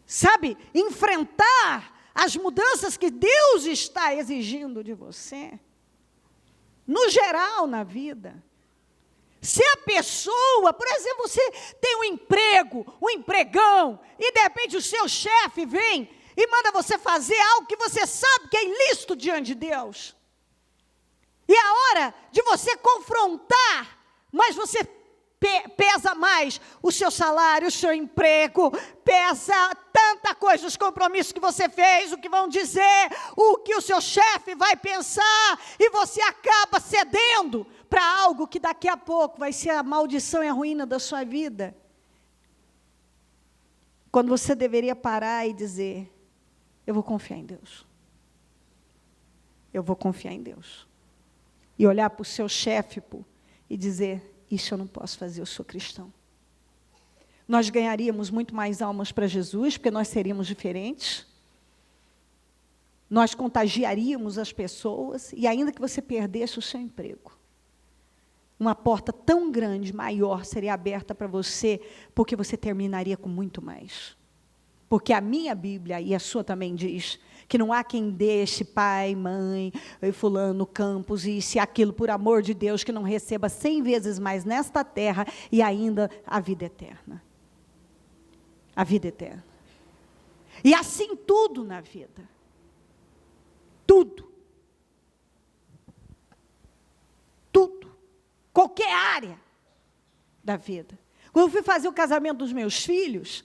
Sabe, enfrentar as mudanças que Deus está exigindo de você. No geral, na vida. Se a pessoa, por exemplo, você tem um emprego, um empregão, e de repente o seu chefe vem e manda você fazer algo que você sabe que é ilícito diante de Deus. E a hora de você confrontar, mas você pesa mais o seu salário, o seu emprego, pesa tanta coisa, os compromissos que você fez, o que vão dizer, o que o seu chefe vai pensar, e você acaba cedendo para algo que daqui a pouco vai ser a maldição e a ruína da sua vida. Quando você deveria parar e dizer, eu vou confiar em Deus. Eu vou confiar em Deus. E olhar para o seu chefe e dizer, isso eu não posso fazer, eu sou cristão. Nós ganharíamos muito mais almas para Jesus, porque nós seríamos diferentes. Nós contagiaríamos as pessoas, e ainda que você perdesse o seu emprego, uma porta tão grande, maior, seria aberta para você, porque você terminaria com muito mais. Porque a minha Bíblia, e a sua também diz, que não há quem deixe pai, mãe, fulano, campos, e se aquilo, por amor de Deus, que não receba 100 vezes mais nesta terra, e ainda a vida eterna. A vida eterna. E assim tudo na vida. Tudo. Tudo. Qualquer área da vida. Quando eu fui fazer o casamento dos meus filhos,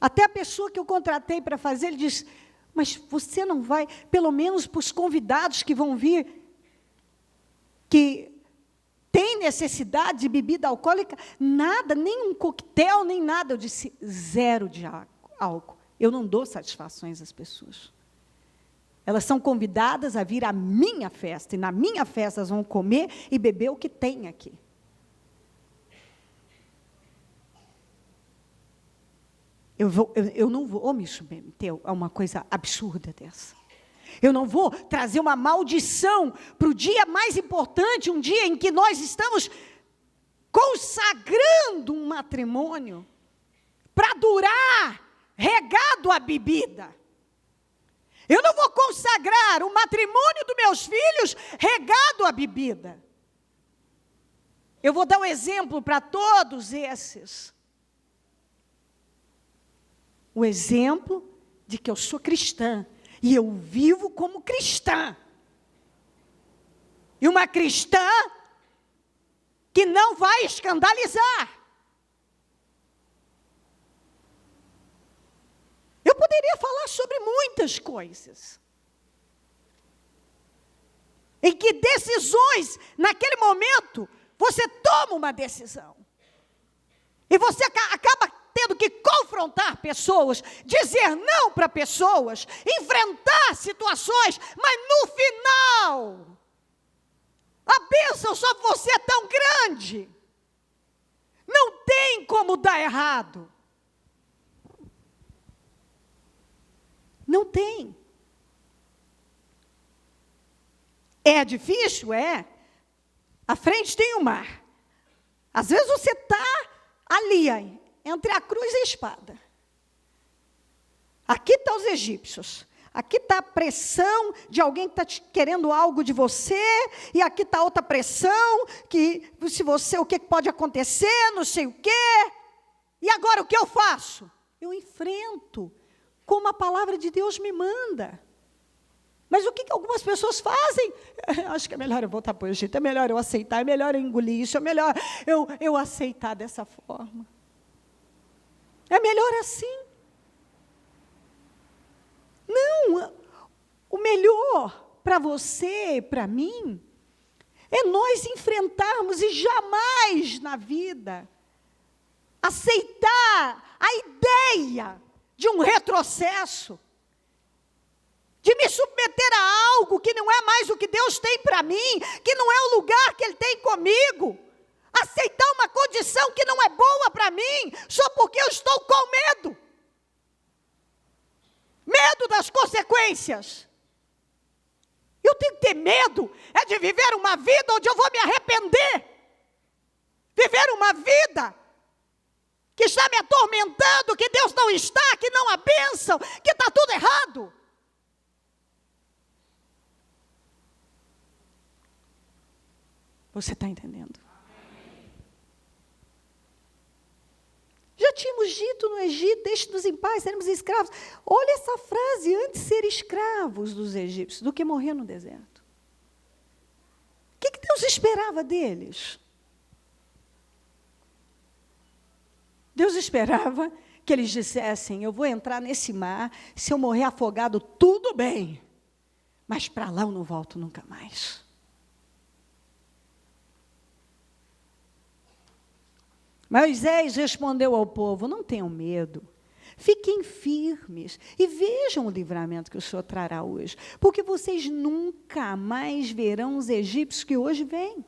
até a pessoa que eu contratei para fazer, ele disse, mas você não vai, pelo menos para os convidados que vão vir, que tem necessidade de bebida alcoólica? Nada, nem um coquetel, nem nada. Eu disse, 0 de álcool. Eu não dou satisfações às pessoas. Elas são convidadas a vir à minha festa, e na minha festa elas vão comer e beber o que tem aqui. Eu não vou me submeter a uma coisa absurda dessa. Eu não vou trazer uma maldição para o dia mais importante, um dia em que nós estamos consagrando um matrimônio para durar, regado à bebida. Eu não vou consagrar o matrimônio dos meus filhos regado à bebida. Eu vou dar um exemplo para todos esses. O exemplo de que eu sou cristã e eu vivo como cristã. E uma cristã que não vai escandalizar. Eu poderia falar sobre muitas coisas. Em que decisões, naquele momento, você toma uma decisão. E você acaba tendo que confrontar pessoas, dizer não para pessoas, enfrentar situações, mas no final, a bênção sobre você é tão grande. Não tem como dar errado. Não tem. É difícil? É. À frente tem o mar. Às vezes você está ali, entre a cruz e a espada. Aqui estão os egípcios. Aqui está a pressão de alguém que está querendo algo de você. E aqui está outra pressão, que se você, o que pode acontecer, não sei o quê. E agora o que eu faço? Eu enfrento, como a palavra de Deus me manda. Mas o que algumas pessoas fazem? Acho que é melhor eu voltar para o Egito, é melhor eu aceitar, é melhor eu engolir isso, é melhor eu aceitar dessa forma. É melhor assim. Não, o melhor para você e para mim é nós enfrentarmos e jamais na vida aceitar a ideia de um retrocesso, de me submeter a algo que não é mais o que Deus tem para mim, que não é o lugar que Ele tem comigo, aceitar uma condição que não é boa para mim, só porque eu estou com medo. Medo das consequências. Eu tenho que ter medo, é de viver uma vida onde eu vou me arrepender, viver uma vida que está me atormentando, que Deus não está, que não há bênção, que está tudo errado. Você está entendendo? Já tínhamos dito no Egito, deixe-nos em paz, seremos escravos. Olha essa frase, antes de ser escravos dos egípcios, do que morrer no deserto. O que Deus esperava deles? Deus esperava que eles dissessem, eu vou entrar nesse mar, se eu morrer afogado, tudo bem, mas para lá eu não volto nunca mais. Moisés respondeu ao povo, não tenham medo, fiquem firmes e vejam o livramento que o Senhor trará hoje, porque vocês nunca mais verão os egípcios que hoje vêm.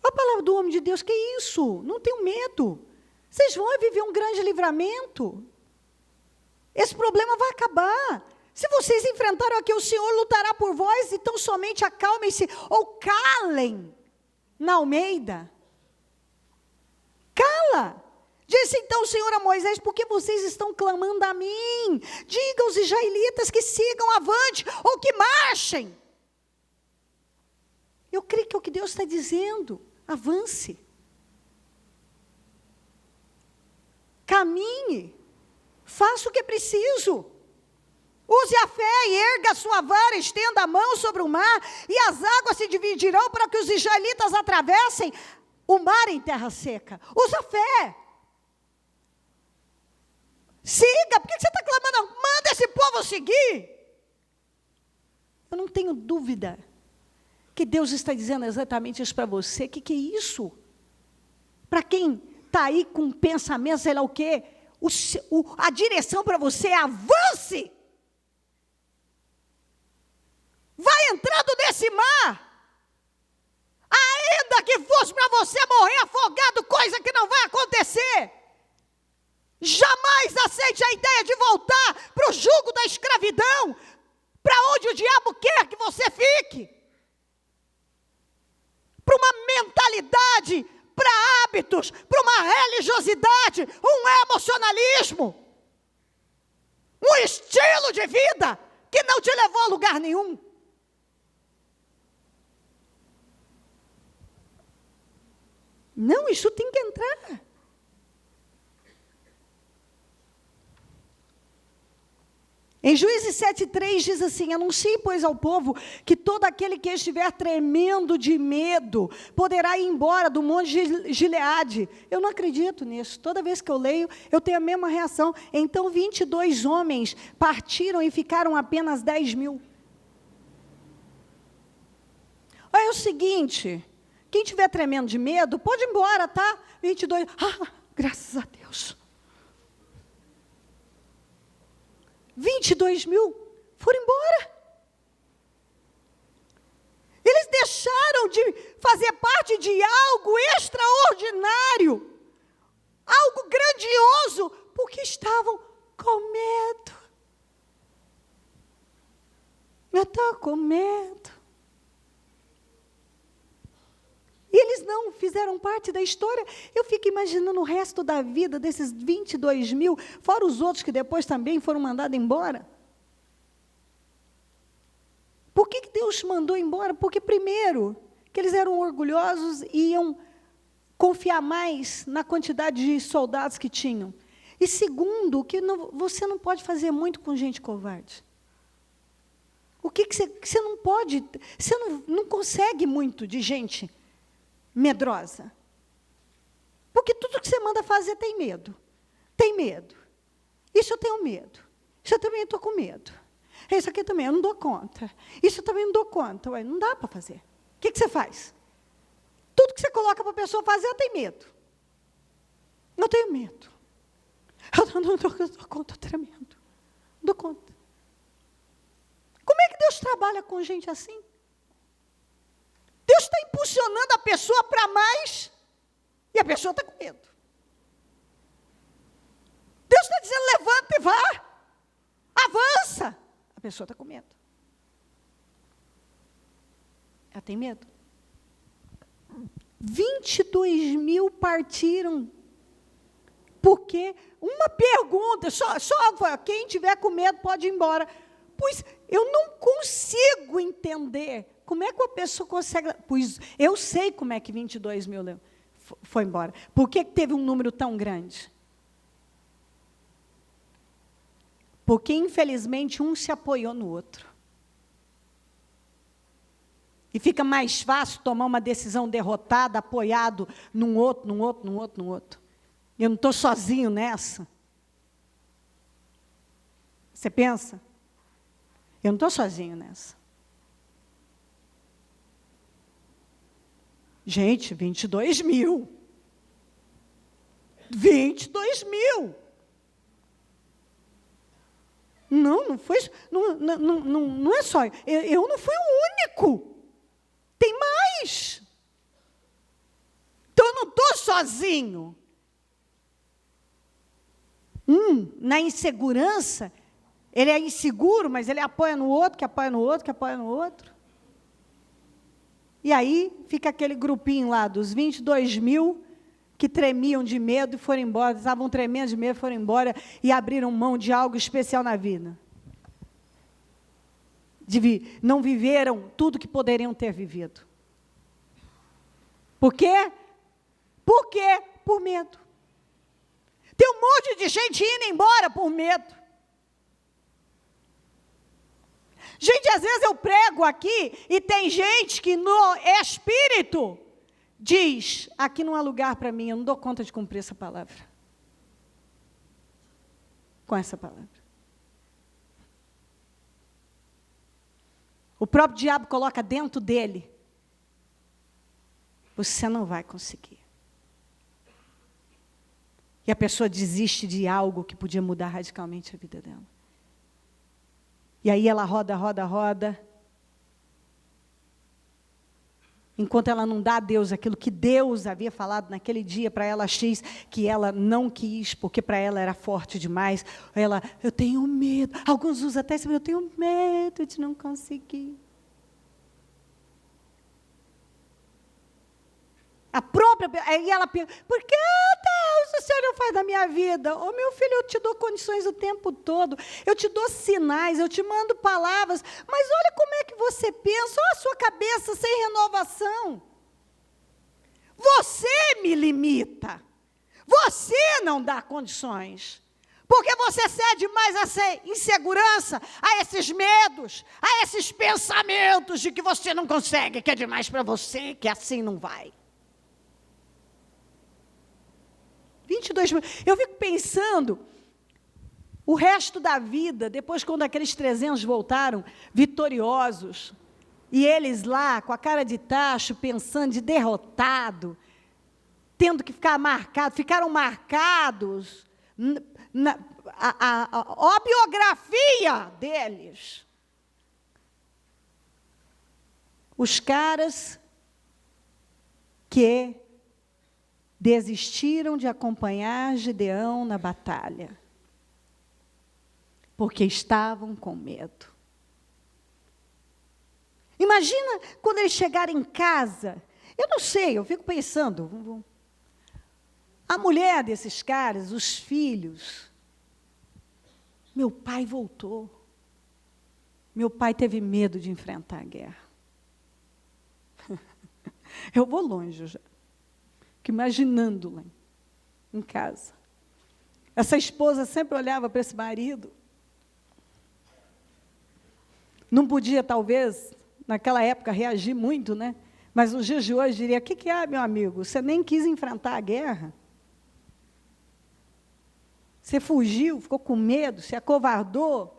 A palavra do homem de Deus, que é isso? Não tenham medo. Vocês vão viver um grande livramento. Esse problema vai acabar. Se vocês enfrentaram aqui, o Senhor lutará por vós, então somente acalmem-se ou calem. Na Almeida. Cala. Disse então o Senhor a Moisés, porque vocês estão clamando a mim? Diga aos israelitas que sigam avante ou que marchem. Eu creio que é o que Deus está dizendo. Avance. Caminhe. Faça o que é preciso. Use a fé e erga a sua vara, estenda a mão sobre o mar, e as águas se dividirão para que os israelitas atravessem o mar em terra seca. Usa a fé. Siga, por que você está clamando? Manda esse povo seguir. Eu não tenho dúvida que Deus está dizendo exatamente isso para você. O que é isso? Para quem está aí com pensamento, sei lá o quê, a direção para você é avance. Vai entrando nesse mar. Ainda que fosse para você morrer afogado, coisa que não vai acontecer. Jamais aceite a ideia de voltar para o jugo da escravidão, para onde o diabo quer que você fique. Para uma mentalidade, para hábitos, para uma religiosidade, um emocionalismo, um estilo de vida que não te levou a lugar nenhum. Não, isso tem que entrar. Em Juízes 7,3 diz assim: anuncie, pois, ao povo que todo aquele que estiver tremendo de medo poderá ir embora do monte de Gileade. Eu não acredito nisso. Toda vez que eu leio, eu tenho a mesma reação. Então 22 homens partiram e ficaram apenas 10.000. Olha, é o seguinte, quem estiver tremendo de medo, pode ir embora, tá? 22, graças a Deus. 22.000 foram embora. Eles deixaram de fazer parte de algo extraordinário, algo grandioso, porque estavam com medo. Eu estou com medo. E eles não fizeram parte da história. Eu fico imaginando o resto da vida desses 22.000, fora os outros que depois também foram mandados embora. Por que Deus mandou embora? Porque, primeiro, que eles eram orgulhosos e iam confiar mais na quantidade de soldados que tinham. E, segundo, que você não pode fazer muito com gente covarde. O que você não pode? Você não consegue muito de gente medrosa. Porque tudo que você manda fazer tem medo. Tem medo. Isso eu tenho medo. Isso eu também estou com medo. Isso aqui também eu não dou conta. Isso eu também não dou conta. Ué, não dá para fazer. O que você faz? Tudo que você coloca para a pessoa fazer, ela tem medo. Eu tenho medo. Eu não dou conta, estou tremendo. Não dou conta. Como é que Deus trabalha com gente assim? Deus está impulsionando a pessoa para mais e a pessoa está com medo. Deus está dizendo, levanta e vá. Avança. A pessoa está com medo. Ela tem medo. 22.000 partiram. Porque uma pergunta, só quem tiver com medo pode ir embora. Pois eu não consigo entender. Como é que uma pessoa consegue... Pois eu sei como é que 22.000 foi embora. Por que teve um número tão grande? Porque, infelizmente, um se apoiou no outro. E fica mais fácil tomar uma decisão derrotada, apoiado num outro. Eu não estou sozinho nessa. Você pensa? Eu não estou sozinho nessa. Gente, 22.000. 22.000. Não foi. Não é só. Eu não fui o único. Tem mais. Então eu não estou sozinho. Na insegurança, ele é inseguro, mas ele apoia no outro, que apoia no outro, que apoia no outro. E aí fica aquele grupinho lá dos 22.000 que tremiam de medo e foram embora, estavam tremendo de medo, foram embora e abriram mão de algo especial na vida. Não viveram tudo que poderiam ter vivido. Por quê? Por quê? Por medo. Tem um monte de gente indo embora por medo. Gente, às vezes eu prego aqui e tem gente que no espírito diz, aqui não há lugar para mim, eu não dou conta de cumprir essa palavra. Com essa palavra. O próprio diabo coloca dentro dele você não vai conseguir. E a pessoa desiste de algo que podia mudar radicalmente a vida dela. E aí ela roda. Enquanto ela não dá a Deus aquilo que Deus havia falado naquele dia para ela, X, que ela não quis, porque para ela era forte demais. Eu tenho medo. Alguns usam até esse, eu tenho medo de não conseguir. Aí ela pergunta, por que Deus, o Senhor não faz na minha vida? Ô meu filho, eu te dou condições o tempo todo, eu te dou sinais, eu te mando palavras, mas olha como é que você pensa, olha a sua cabeça sem renovação. Você me limita, você não dá condições, porque você cede mais a essa insegurança, a esses medos, a esses pensamentos de que você não consegue, que é demais para você, que assim não vai. 22 mil. Eu fico pensando, o resto da vida, depois quando aqueles 300 voltaram, vitoriosos, e eles lá, com a cara de tacho, pensando de derrotado, tendo que ficar marcados, ficaram marcados, a biografia deles. Os caras que desistiram de acompanhar Gideão na batalha, porque estavam com medo. Imagina quando eles chegarem em casa, eu não sei, eu fico pensando, a mulher desses caras, os filhos, meu pai voltou, meu pai teve medo de enfrentar a guerra. Eu vou longe já. Imaginando lá em casa. Essa esposa sempre olhava para esse marido. Não podia, talvez, naquela época, reagir muito, né? Mas nos dias de hoje, diria, o que é, meu amigo? Você nem quis enfrentar a guerra? Você fugiu, ficou com medo, se acovardou?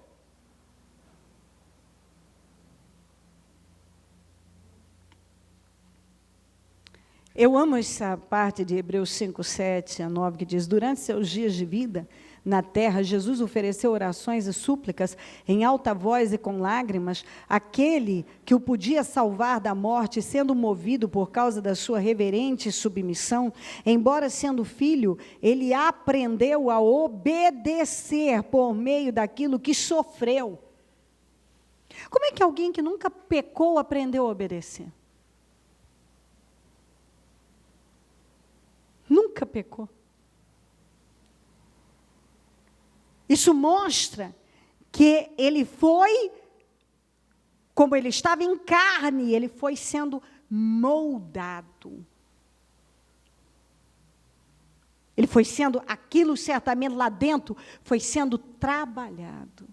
Eu amo essa parte de Hebreus 5, 7 a 9, que diz, durante seus dias de vida na terra, Jesus ofereceu orações e súplicas em alta voz e com lágrimas, àquele que o podia salvar da morte, sendo movido por causa da sua reverente submissão, embora sendo filho, ele aprendeu a obedecer por meio daquilo que sofreu. Como é que alguém que nunca pecou aprendeu a obedecer? Nunca pecou. Isso mostra que ele foi, como ele estava em carne, ele foi sendo moldado. Ele foi sendo, aquilo certamente lá dentro, foi sendo trabalhado.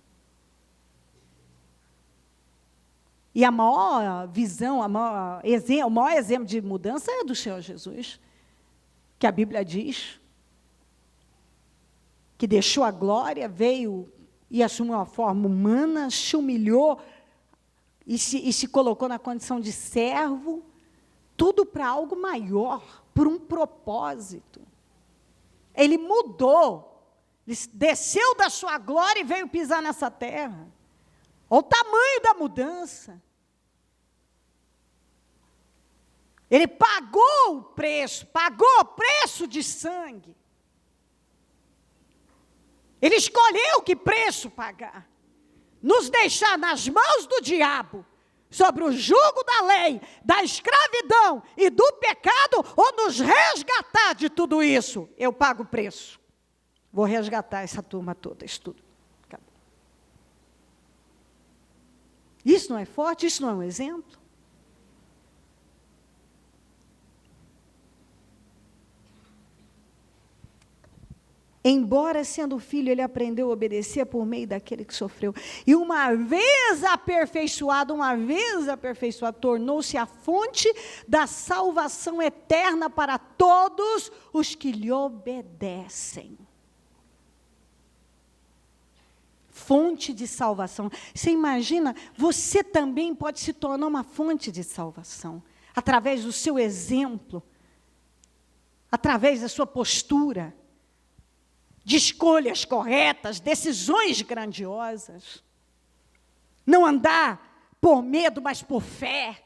E a maior visão, o maior exemplo de mudança é do Senhor Jesus. Que a Bíblia diz que deixou a glória, veio e assumiu uma forma humana, se humilhou e se colocou na condição de servo, tudo para algo maior, por um propósito. Ele mudou, ele desceu da sua glória e veio pisar nessa terra. Olha o tamanho da mudança. Ele pagou o preço de sangue. Ele escolheu que preço pagar. Nos deixar nas mãos do diabo, sobre o jugo da lei, da escravidão e do pecado, ou nos resgatar de tudo isso. Eu pago o preço. Vou resgatar essa turma toda, isso tudo. Acabou. Isso não é forte? Isso não é um exemplo? Embora sendo filho, ele aprendeu a obedecer por meio daquele que sofreu. E uma vez aperfeiçoado, tornou-se a fonte da salvação eterna para todos os que lhe obedecem. Fonte de salvação. Você imagina, você também pode se tornar uma fonte de salvação. através do seu exemplo, através da sua postura, de escolhas corretas, decisões grandiosas. Não andar por medo, mas por fé.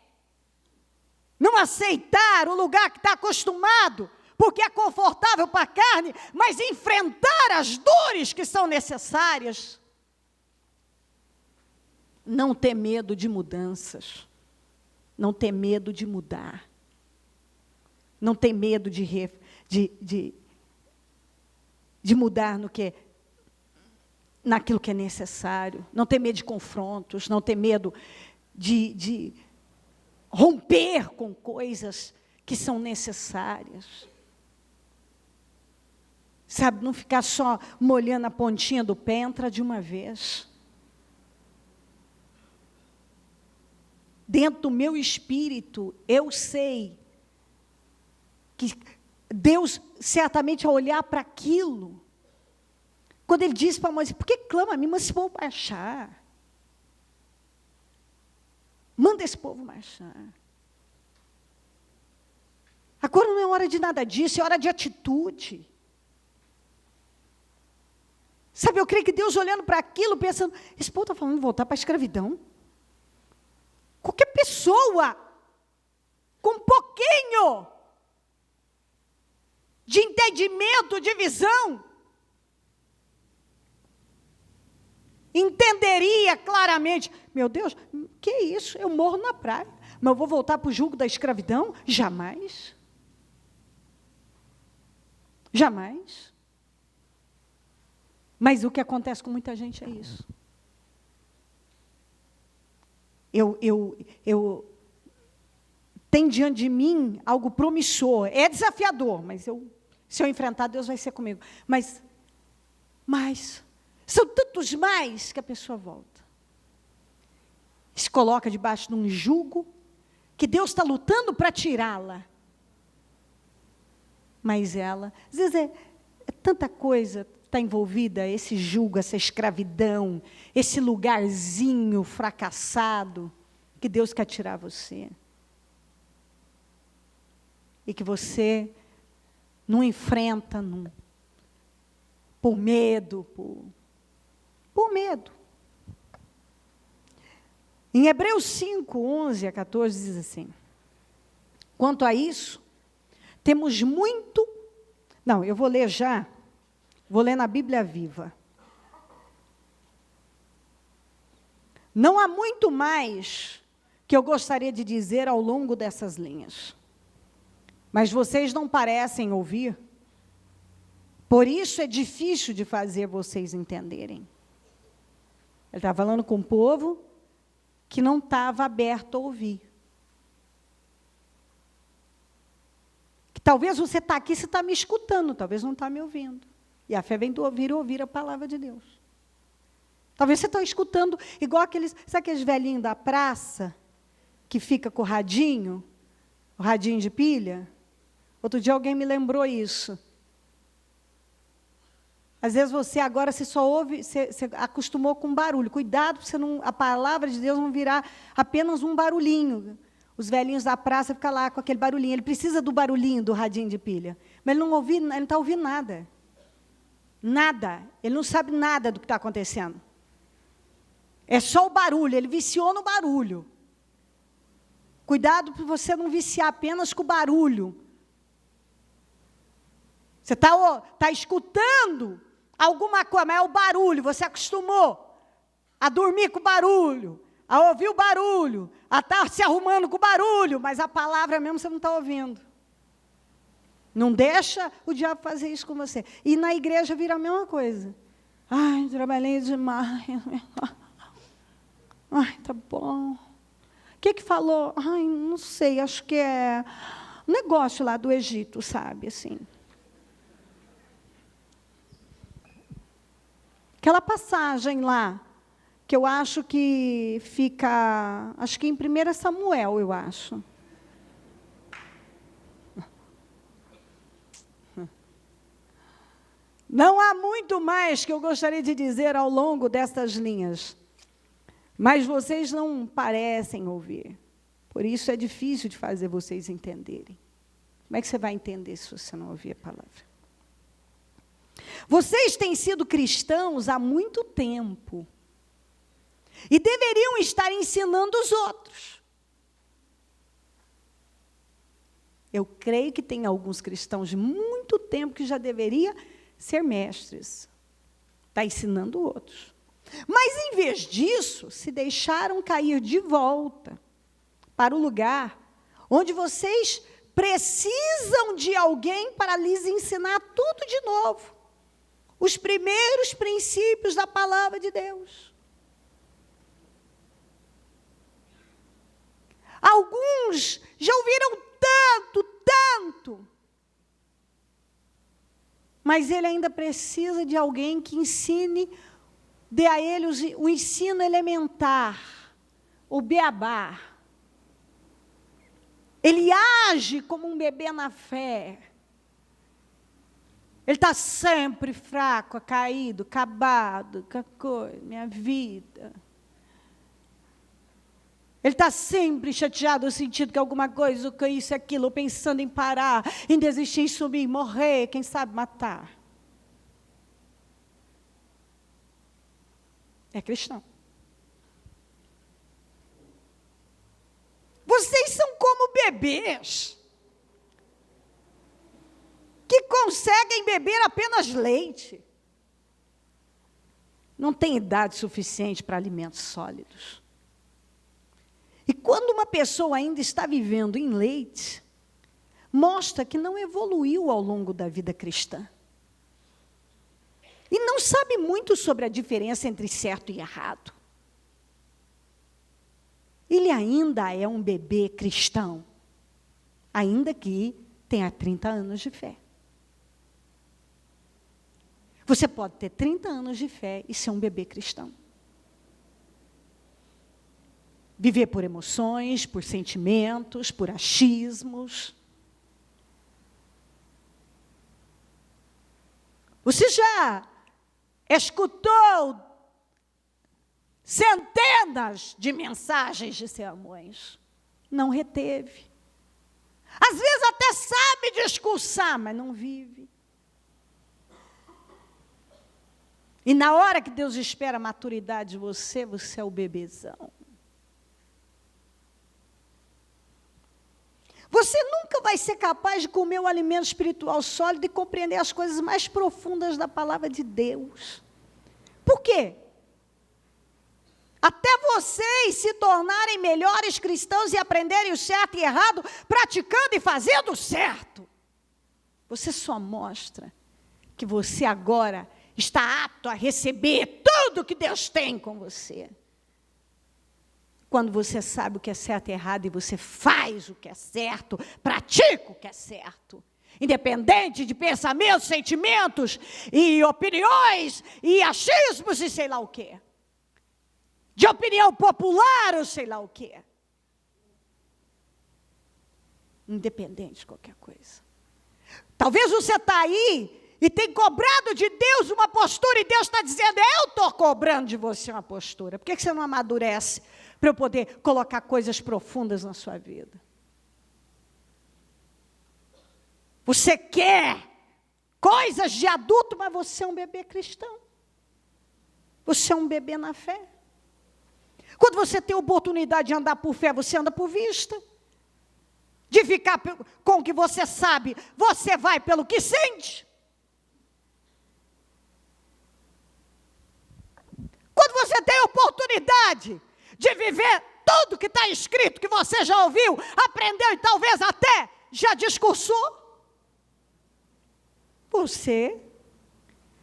Não aceitar o lugar que está acostumado, porque é confortável para a carne, mas enfrentar as dores que são necessárias. Não ter medo de mudanças. Não ter medo de mudar. Não ter medo de mudar naquilo que é necessário. Não ter medo de confrontos. Não ter medo de romper com coisas que são necessárias. Sabe, não ficar só molhando a pontinha do pé, entra de uma vez. Dentro do meu espírito, eu sei que Deus, certamente, ao olhar para aquilo, quando Ele disse para Moisés, por que clama a mim? Mas esse povo marchar. Manda esse povo marchar. Agora não é hora de nada disso, é hora de atitude. Sabe, eu creio que Deus olhando para aquilo, pensando, esse povo está falando de voltar para a escravidão. Qualquer pessoa, com um pouquinho de entendimento, de visão, entenderia claramente, meu Deus, que é isso? Eu morro na praia, mas eu vou voltar para o jugo da escravidão? Jamais. Jamais. Mas o que acontece com muita gente é isso. Tem diante de mim algo promissor. É desafiador, mas se eu enfrentar, Deus vai ser comigo. Mas são tantos mais que a pessoa volta. Se coloca debaixo de um jugo que Deus está lutando para tirá-la. Mas ela, às vezes é tanta coisa está envolvida, esse jugo, essa escravidão, esse lugarzinho fracassado, que Deus quer tirar você. E que você não enfrenta por medo, por medo. Em Hebreus 5, 11 a 14, diz assim, quanto a isso, temos muito... Não, eu vou ler já, vou ler na Bíblia Viva. Não há muito mais que eu gostaria de dizer ao longo dessas linhas. Mas vocês não parecem ouvir. Por isso é difícil de fazer vocês entenderem. Ele está falando com um povo que não estava aberto a ouvir. Que talvez você está aqui, você está me escutando, talvez não está me ouvindo. E a fé vem do ouvir a palavra de Deus. Talvez você está escutando, igual aqueles, sabe aqueles velhinhos da praça, que fica com o radinho de pilha? Outro dia alguém me lembrou isso. Às vezes você agora só ouve, você acostumou com barulho. Cuidado para a palavra de Deus não virar apenas um barulhinho. Os velhinhos da praça ficam lá com aquele barulhinho. Ele precisa do barulhinho do radinho de pilha. Mas ele não está ouvindo nada. Nada. Ele não sabe nada do que está acontecendo. É só o barulho. Ele viciou no barulho. Cuidado para você não viciar apenas com o barulho. Você está escutando alguma coisa, mas é o barulho. Você acostumou a dormir com o barulho, a ouvir o barulho, a estar se arrumando com o barulho, mas a palavra mesmo você não está ouvindo. Não deixa o diabo fazer isso com você. E na igreja vira a mesma coisa. Ai, trabalhei demais. Ai, tá bom. O que falou? Ai, não sei, acho que é um negócio lá do Egito, sabe, assim. Aquela passagem lá, que eu acho que fica, acho que em 1 Samuel, eu acho. Não há muito mais que eu gostaria de dizer ao longo destas linhas, mas vocês não parecem ouvir. Por isso é difícil de fazer vocês entenderem. Como é que você vai entender se você não ouvir a palavra? Vocês têm sido cristãos há muito tempo. E deveriam estar ensinando os outros. Eu creio que tem alguns cristãos de muito tempo que já deveria ser mestres. Está ensinando outros. Mas, em vez disso, se deixaram cair de volta para o lugar onde vocês precisam de alguém para lhes ensinar tudo de novo. Os primeiros princípios da palavra de Deus. Alguns já ouviram tanto, mas ele ainda precisa de alguém que ensine, dê a ele o ensino elementar, o beabá. Ele age como um bebê na fé. Ele está sempre fraco, caído, acabado, com a coisa, minha vida. Ele está sempre chateado, sentindo que alguma coisa, que isso, aquilo, pensando em parar, em desistir, em sumir, morrer, quem sabe matar. É cristão. Vocês são como bebês que conseguem beber apenas leite. Não tem idade suficiente para alimentos sólidos. E quando uma pessoa ainda está vivendo em leite, mostra que não evoluiu ao longo da vida cristã. E não sabe muito sobre a diferença entre certo e errado. Ele ainda é um bebê cristão, ainda que tenha 30 anos de fé. Você pode ter 30 anos de fé e ser um bebê cristão. Viver por emoções, por sentimentos, por achismos. Você já escutou centenas de mensagens de sermões? Não reteve. Às vezes até sabe discursar, mas não vive. E na hora que Deus espera a maturidade de você, você é o bebezão. Você nunca vai ser capaz de comer um alimento espiritual sólido e compreender as coisas mais profundas da palavra de Deus. Por quê? Até vocês se tornarem melhores cristãos e aprenderem o certo e errado, praticando e fazendo o certo. Você só mostra que você agora está apto a receber tudo que Deus tem com você. Quando você sabe o que é certo e errado e você faz o que é certo, pratica o que é certo. Independente de pensamentos, sentimentos e opiniões e achismos e sei lá o quê. De opinião popular ou sei lá o quê. Independente de qualquer coisa. Talvez você está aí e tem cobrado de Deus uma postura e Deus está dizendo, eu estou cobrando de você uma postura. Por que você não amadurece para eu poder colocar coisas profundas na sua vida? Você quer coisas de adulto, mas você é um bebê cristão. Você é um bebê na fé. Quando você tem a oportunidade de andar por fé, você anda por vista. De ficar com o que você sabe, você vai pelo que sente. Quando você tem a oportunidade de viver tudo que está escrito, que você já ouviu, aprendeu e talvez até já discursou, você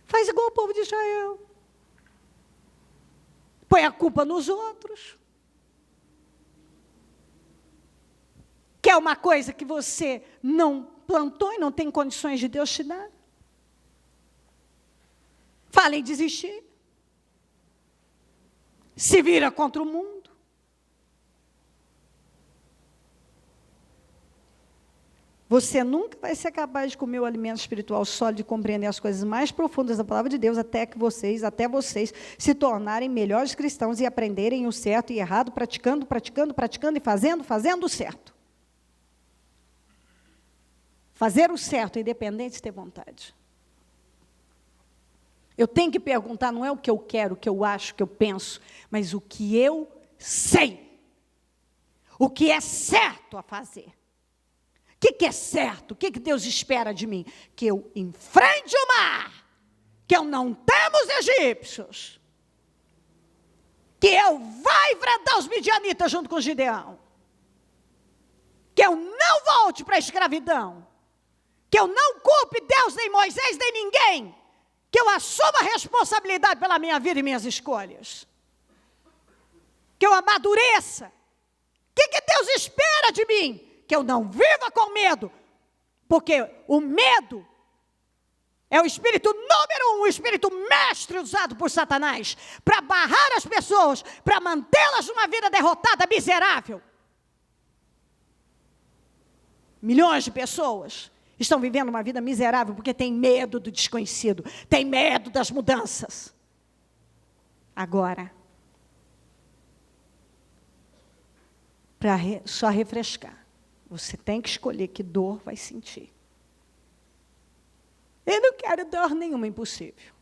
faz igual o povo de Israel. Põe a culpa nos outros. Quer uma coisa que você não plantou e não tem condições de Deus te dar? Fala em desistir. Se vira contra o mundo. Você nunca vai ser capaz de comer o alimento espiritual sólido e compreender as coisas mais profundas da palavra de Deus até vocês se tornarem melhores cristãos e aprenderem o certo e errado, praticando e fazendo o certo. Fazer o certo, independente de ter vontade. Eu tenho que perguntar, não é o que eu quero, o que eu acho, o que eu penso, mas o que eu sei. O que é certo a fazer. O que é certo? O que Deus espera de mim? Que eu enfrente o mar. Que eu não temo os egípcios. Que eu vá enfrentar os midianitas junto com Gideão. Que eu não volte para a escravidão. Que eu não culpe Deus, nem Moisés, nem ninguém. Que eu assuma a responsabilidade pela minha vida e minhas escolhas. Que eu amadureça. O que Deus espera de mim? Que eu não viva com medo. Porque o medo é o espírito número 1, o espírito mestre usado por Satanás para barrar as pessoas, para mantê-las numa vida derrotada, miserável. Milhões de pessoas estão vivendo uma vida miserável porque tem medo do desconhecido, tem medo das mudanças. Agora, para só refrescar, você tem que escolher que dor vai sentir. Eu não quero dor nenhuma, impossível.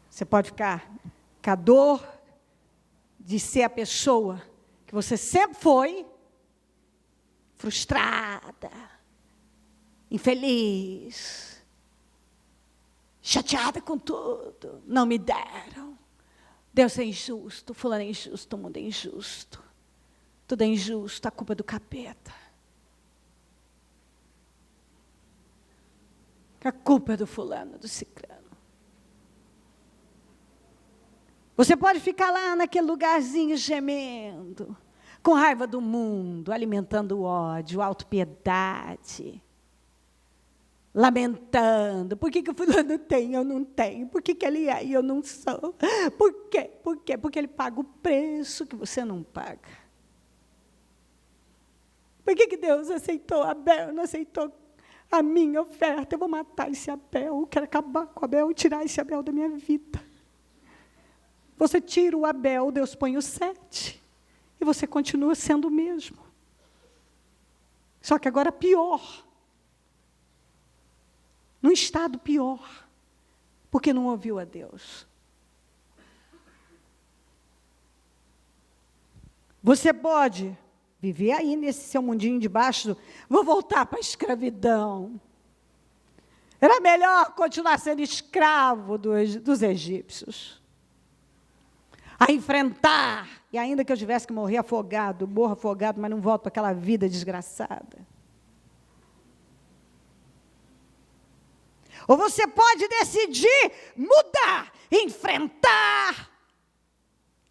Você pode ficar com a dor de ser a pessoa que você sempre foi, frustrada, infeliz, chateada com tudo, não me deram. Deus é injusto, fulano é injusto, o mundo é injusto. Tudo é injusto, a culpa é do capeta. A culpa é do fulano, do ciclano. Você pode ficar lá naquele lugarzinho gemendo, com raiva do mundo, alimentando o ódio, autopiedade, lamentando. Por que o fulano tem e eu não tenho? Por que ele é e eu não sou? Por quê? Por quê? Porque ele paga o preço que você não paga. Por que Deus aceitou Abel, não aceitou a minha oferta? Eu vou matar esse Abel, eu quero acabar com Abel e tirar esse Abel da minha vida. Você tira o Abel, Deus põe o 7. E você continua sendo o mesmo. Só que agora pior. Num estado pior. Porque não ouviu a Deus. Você pode viver aí nesse seu mundinho de baixo. Vou voltar para a escravidão. Era melhor continuar sendo escravo dos egípcios. A enfrentar, e ainda que eu tivesse que morrer afogado, morro afogado, mas não volto para aquela vida desgraçada. Ou você pode decidir mudar, enfrentar,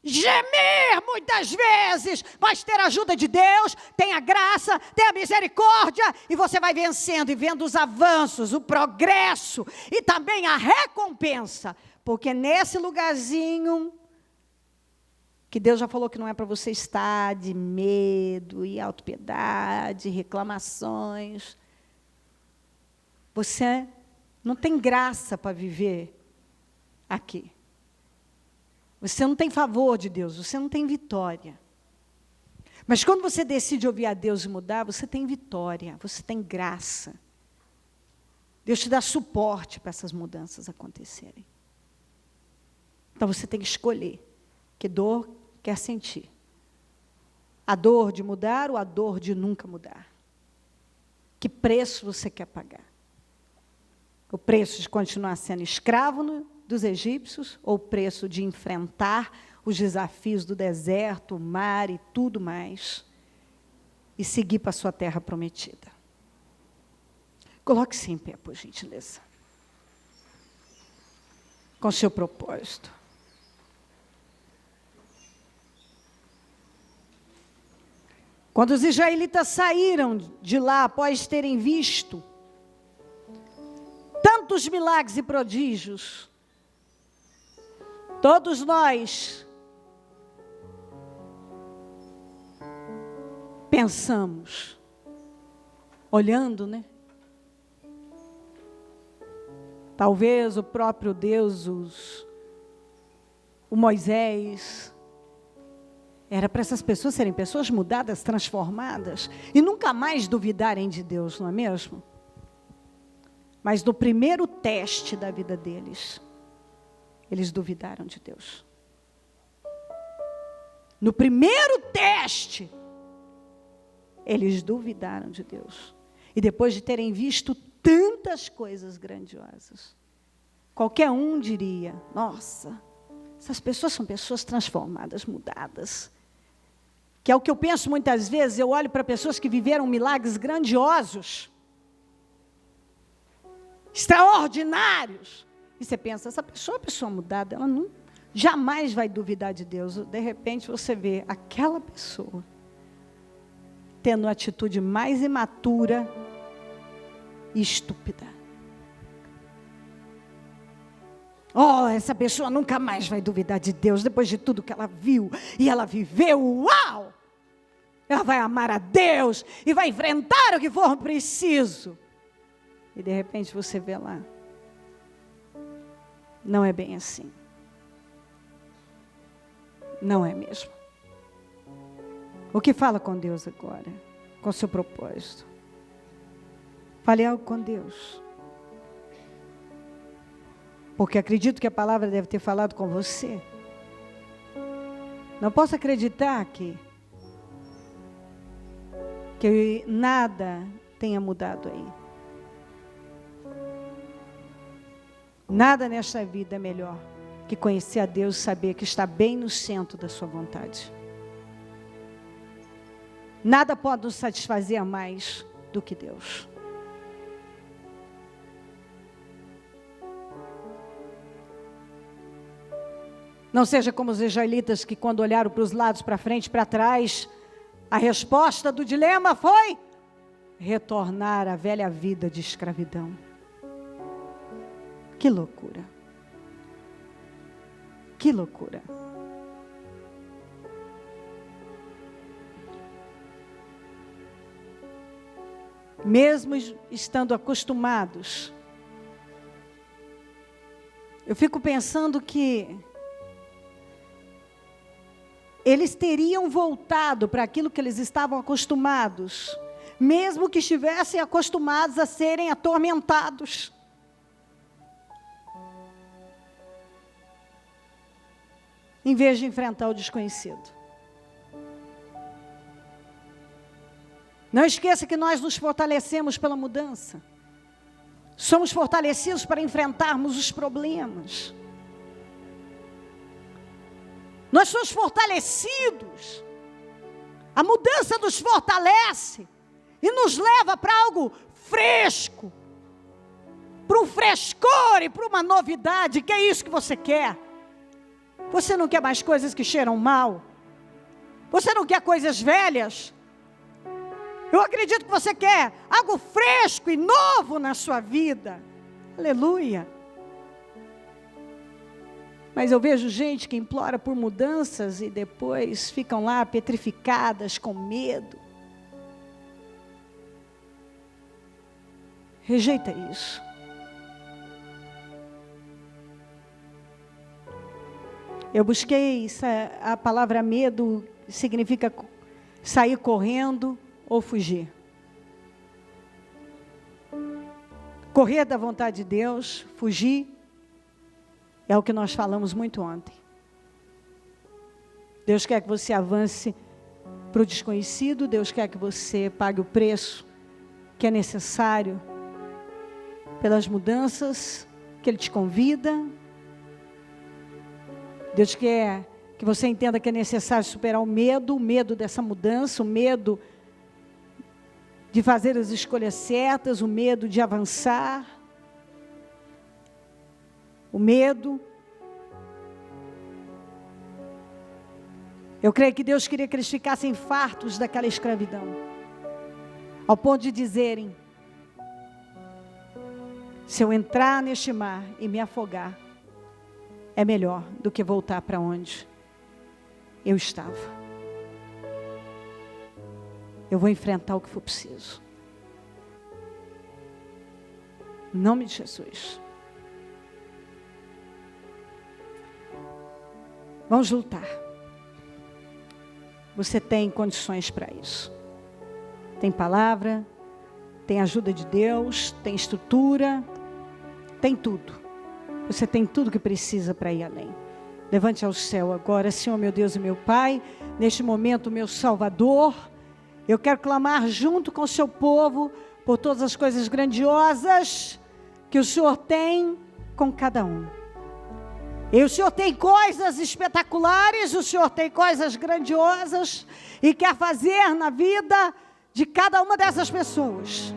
gemer muitas vezes, mas ter a ajuda de Deus, tem a graça, tem a misericórdia, e você vai vencendo e vendo os avanços, o progresso, e também a recompensa, porque nesse lugarzinho que Deus já falou que não é para você estar de medo e autopiedade, reclamações. Você não tem graça para viver aqui. Você não tem favor de Deus, você não tem vitória. Mas quando você decide ouvir a Deus e mudar, você tem vitória, você tem graça. Deus te dá suporte para essas mudanças acontecerem. Então você tem que escolher que dor quer sentir. A dor de mudar ou a dor de nunca mudar? Que preço você quer pagar? O preço de continuar sendo escravo dos egípcios ou o preço de enfrentar os desafios do deserto, o mar e tudo mais e seguir para a sua terra prometida? Coloque-se em pé, por gentileza. Com seu propósito. Quando os israelitas saíram de lá, após terem visto tantos milagres e prodígios, todos nós pensamos, olhando, né? Talvez o próprio Deus, o Moisés, era para essas pessoas serem pessoas mudadas, transformadas, e nunca mais duvidarem de Deus, não é mesmo? Mas no primeiro teste da vida deles, eles duvidaram de Deus. No primeiro teste, eles duvidaram de Deus. E depois de terem visto tantas coisas grandiosas, qualquer um diria, nossa, essas pessoas são pessoas transformadas, mudadas. Que é o que eu penso muitas vezes, eu olho para pessoas que viveram milagres grandiosos, extraordinários, e você pensa, essa pessoa é uma pessoa mudada, ela não, jamais vai duvidar de Deus. De repente você vê aquela pessoa tendo a atitude mais imatura e estúpida. Oh, essa pessoa nunca mais vai duvidar de Deus, depois de tudo que ela viu e ela viveu, uau! Ela vai amar a Deus e vai enfrentar o que for preciso. E de repente você vê lá, não é bem assim. Não é mesmo. O que fala com Deus agora? Com o seu propósito. Fale algo com Deus. Porque acredito que a palavra deve ter falado com você. Não posso acreditar que nada tenha mudado aí. Nada nesta vida é melhor que conhecer a Deus e saber que está bem no centro da sua vontade. Nada pode nos satisfazer mais do que Deus. Não seja como os israelitas que, quando olharam para os lados, para frente, para trás, a resposta do dilema foi retornar à velha vida de escravidão. Que loucura. Que loucura. Mesmo estando acostumados, eu fico pensando que eles teriam voltado para aquilo que eles estavam acostumados, mesmo que estivessem acostumados a serem atormentados. Em vez de enfrentar o desconhecido. Não esqueça que nós nos fortalecemos pela mudança. Somos fortalecidos para enfrentarmos os problemas. Nós somos fortalecidos. A mudança nos fortalece e nos leva para algo fresco, para um frescor e para uma novidade, que é isso que você quer. Você não quer mais coisas que cheiram mal? Você não quer coisas velhas? Eu acredito que você quer algo fresco e novo na sua vida. Aleluia. Mas eu vejo gente que implora por mudanças e depois ficam lá petrificadas, com medo. Rejeita isso. Eu busquei, a palavra medo significa sair correndo ou fugir. Correr da vontade de Deus, fugir, é o que nós falamos muito ontem. Deus quer que você avance para o desconhecido, Deus quer que você pague o preço que é necessário pelas mudanças que Ele te convida. Deus quer que você entenda que é necessário superar o medo dessa mudança, o medo de fazer as escolhas certas, o medo de avançar, o medo. Eu creio que Deus queria que eles ficassem fartos daquela escravidão, ao ponto de dizerem, se eu entrar neste mar e me afogar, é melhor do que voltar para onde eu estava. Eu vou enfrentar o que for preciso. Em nome de Jesus. Vamos lutar. Você tem condições para isso. Tem palavra, tem ajuda de Deus, tem estrutura, tem tudo. Você tem tudo que precisa para ir além. Levante ao céu agora, Senhor, meu Deus e meu Pai, neste momento, meu Salvador, eu quero clamar junto com o seu povo por todas as coisas grandiosas que o Senhor tem com cada um. E o Senhor tem coisas espetaculares, o Senhor tem coisas grandiosas e quer fazer na vida de cada uma dessas pessoas.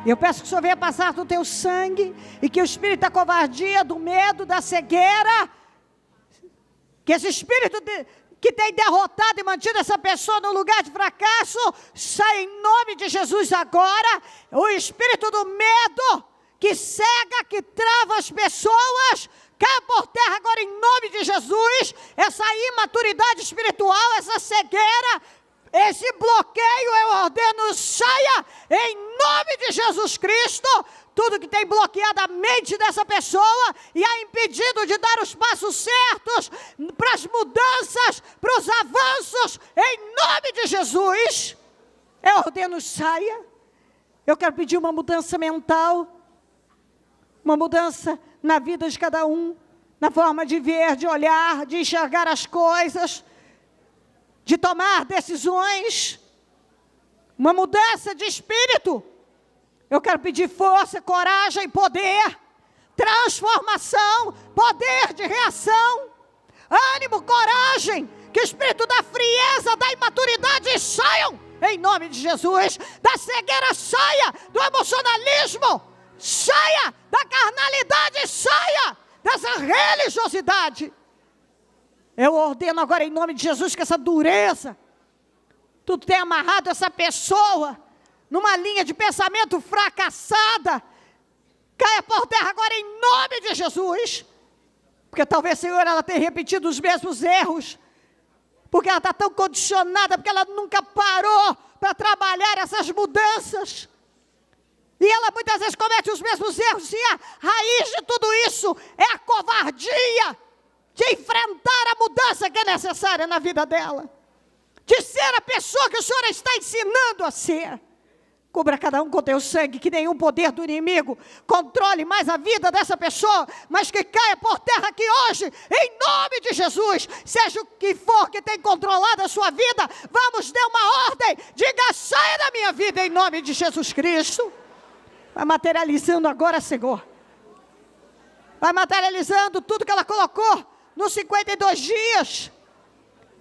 Eu peço que o Senhor venha passar do teu sangue e que o espírito da covardia, do medo, da cegueira, que esse espírito que tem derrotado e mantido essa pessoa no lugar de fracasso, saia em nome de Jesus agora. O espírito do medo que cega, que trava as pessoas, cai por terra agora em nome de Jesus. Essa imaturidade espiritual, essa cegueira, esse bloqueio eu ordeno, saia em nome de Jesus Cristo. Tudo que tem bloqueado a mente dessa pessoa e a impedido de dar os passos certos para as mudanças, para os avanços, em nome de Jesus, eu ordeno, saia. Eu quero pedir uma mudança mental, uma mudança na vida de cada um, na forma de ver, de olhar, de enxergar as coisas, de tomar decisões, uma mudança de espírito. Eu quero pedir força, coragem, poder, transformação, poder de reação, ânimo, coragem, que o espírito da frieza, da imaturidade saiam, em nome de Jesus, da cegueira saia, do emocionalismo, saia, da carnalidade saia, dessa religiosidade. Eu ordeno agora em nome de Jesus que essa dureza, tudo tem amarrado essa pessoa numa linha de pensamento fracassada, caia por terra agora em nome de Jesus, porque talvez, Senhor, ela tenha repetido os mesmos erros, porque ela está tão condicionada, porque ela nunca parou para trabalhar essas mudanças, e ela muitas vezes comete os mesmos erros, e a raiz de tudo isso é a covardia de enfrentar a mudança que é necessária na vida dela, de ser a pessoa que o Senhor está ensinando a ser. Cubra cada um com teu sangue, que nenhum poder do inimigo controle mais a vida dessa pessoa, mas que caia por terra aqui hoje, em nome de Jesus. Seja o que for que tem controlado a sua vida, vamos dar uma ordem, diga, saia da minha vida em nome de Jesus Cristo. Vai materializando agora, Senhor. Vai materializando tudo que ela colocou nos 52 dias.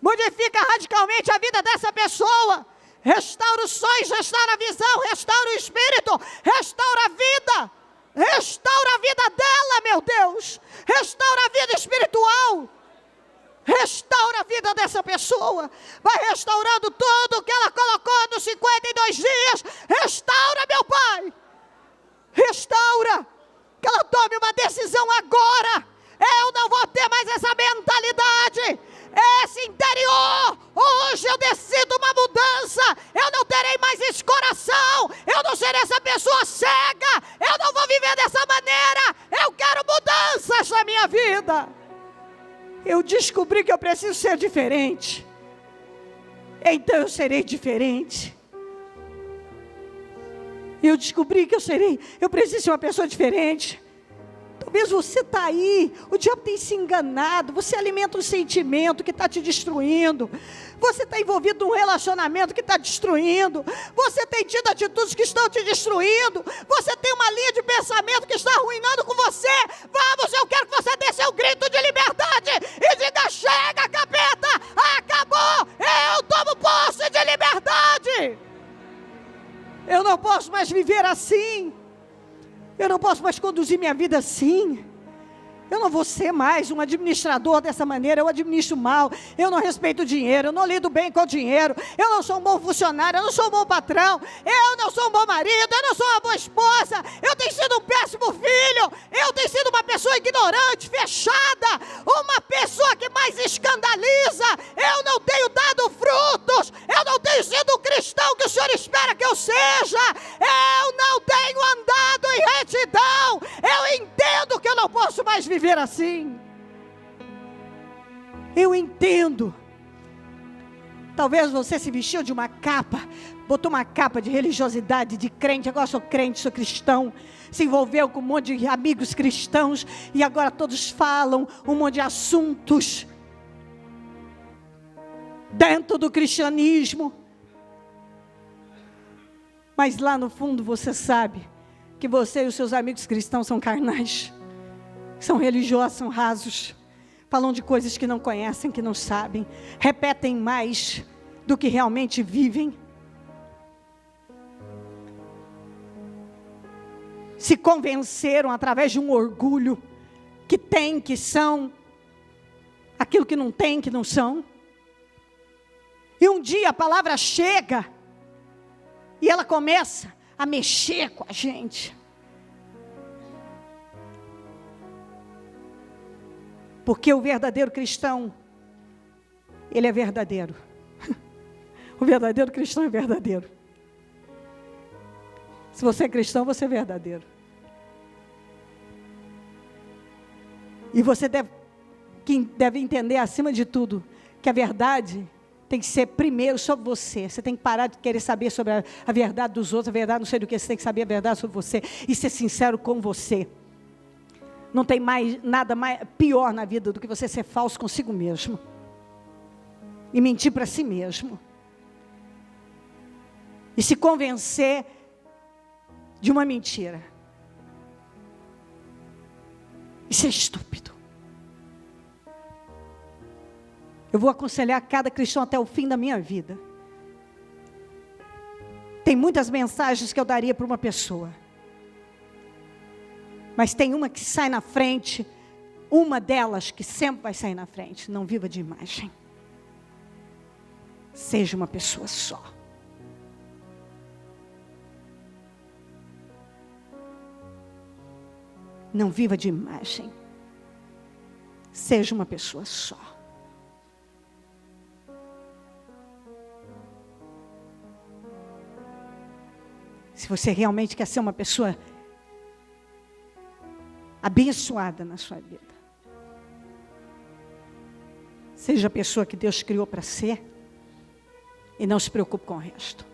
Modifica radicalmente a vida dessa pessoa. Restaura os sonhos, restaura a visão, restaura o espírito, restaura a vida. Restaura a vida dela, meu Deus. Restaura a vida espiritual. Restaura a vida dessa pessoa. Vai restaurando tudo que ela colocou nos 52 dias. Restaura, meu Pai. Restaura. Que ela tome uma decisão agora. Eu não vou ter mais essa mentalidade, esse interior. Hoje eu decido uma mudança. Eu não terei mais esse coração. Eu não serei essa pessoa cega. Eu não vou viver dessa maneira. Eu quero mudanças na minha vida. Eu descobri que eu preciso ser diferente. Então eu serei diferente. Eu descobri que eu preciso ser uma pessoa diferente. Talvez você está aí, o diabo tem se enganado, você alimenta um sentimento que está te destruindo, você está envolvido num relacionamento que está destruindo, você tem tido atitudes que estão te destruindo, você tem uma linha de pensamento que está arruinando com você. Vamos, eu quero que você dê seu grito de liberdade e diga, chega, capeta, acabou, eu tomo posse de liberdade. Eu não posso mais viver assim. Eu não posso mais conduzir minha vida assim. Eu não vou ser mais um administrador dessa maneira. Eu administro mal, eu não respeito o dinheiro, eu não lido bem com o dinheiro, eu não sou um bom funcionário, eu não sou um bom patrão, eu não sou um bom marido, eu não sou uma boa esposa, eu tenho sido um péssimo filho, eu tenho sido uma pessoa ignorante, fechada, uma pessoa que mais escandaliza, eu não tenho dado frutos, eu não tenho sido o cristão que o Senhor espera que eu seja, eu não tenho andado em retidão. mundo. Talvez você se vestiu de uma capa, botou uma capa de religiosidade, de crente, agora sou crente, sou cristão, se envolveu com um monte de amigos cristãos, e agora todos falam um monte de assuntos dentro do cristianismo. Mas lá no fundo você sabe que você e os seus amigos cristãos são carnais, são religiosos, são rasos, falam de coisas que não conhecem, que não sabem, repetem mais do que realmente vivem. Se convenceram através de um orgulho que tem, que são, aquilo que não tem, que não são. E um dia a palavra chega e ela começa a mexer com a gente. Porque o verdadeiro cristão, ele é verdadeiro. O verdadeiro cristão é verdadeiro. Se você é cristão, você é verdadeiro. E você deve entender, acima de tudo, que a verdade tem que ser primeiro sobre você. Você tem que parar de querer saber sobre a verdade dos outros, a verdade não sei do que, você tem que saber a verdade sobre você e ser sincero com você. Não tem nada pior na vida do que você ser falso consigo mesmo. E mentir para si mesmo. E se convencer de uma mentira. Isso é estúpido. Eu vou aconselhar cada cristão até o fim da minha vida. Tem muitas mensagens que eu daria para uma pessoa. Mas tem uma que sai na frente, uma delas que sempre vai sair na frente. Não viva de imagem. Seja uma pessoa só. Não viva de imagem. Seja uma pessoa só. Se você realmente quer ser uma pessoa abençoada na sua vida, seja a pessoa que Deus criou para ser e não se preocupe com o resto.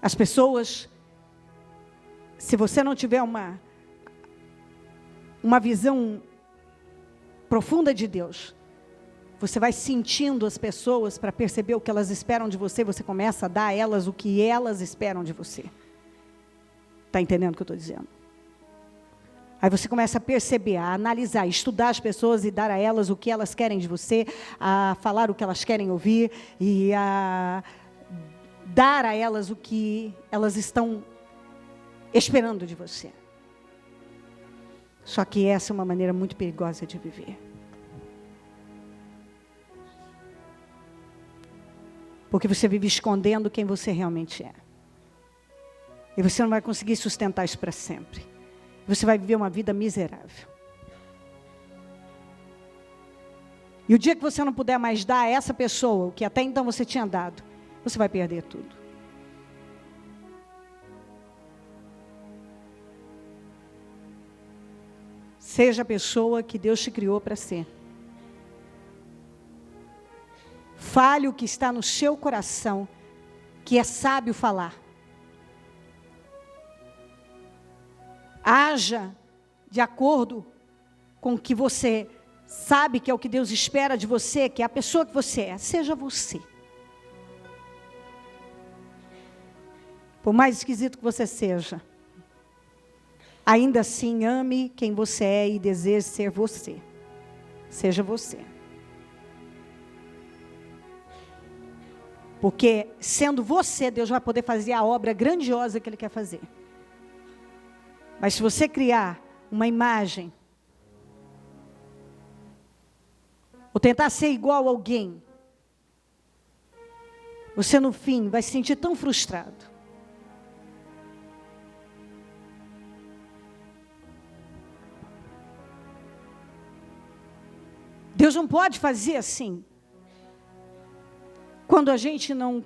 As pessoas, se você não tiver uma visão profunda de Deus, você vai sentindo as pessoas para perceber o que elas esperam de você, você começa a dar a elas o que elas esperam de você. Está entendendo o que eu estou dizendo? Aí você começa a perceber, a analisar, a estudar as pessoas e dar a elas o que elas querem de você, a falar o que elas querem ouvir e a dar a elas o que elas estão esperando de você. Só que essa é uma maneira muito perigosa de viver. Porque você vive escondendo quem você realmente é. E você não vai conseguir sustentar isso para sempre. Você vai viver uma vida miserável. E o dia que você não puder mais dar a essa pessoa o que até então você tinha dado, você vai perder tudo. Seja a pessoa que Deus te criou para ser. Fale o que está no seu coração, que é sábio falar. Haja de acordo com o que você sabe que é o que Deus espera de você, que é a pessoa que você é. Seja você. Por mais esquisito que você seja, ainda assim ame quem você é e deseje ser você. Seja você. Porque sendo você, Deus vai poder fazer a obra grandiosa que Ele quer fazer. Mas se você criar uma imagem, ou tentar ser igual a alguém, você no fim vai se sentir tão frustrado. Deus não pode fazer assim. Quando a gente não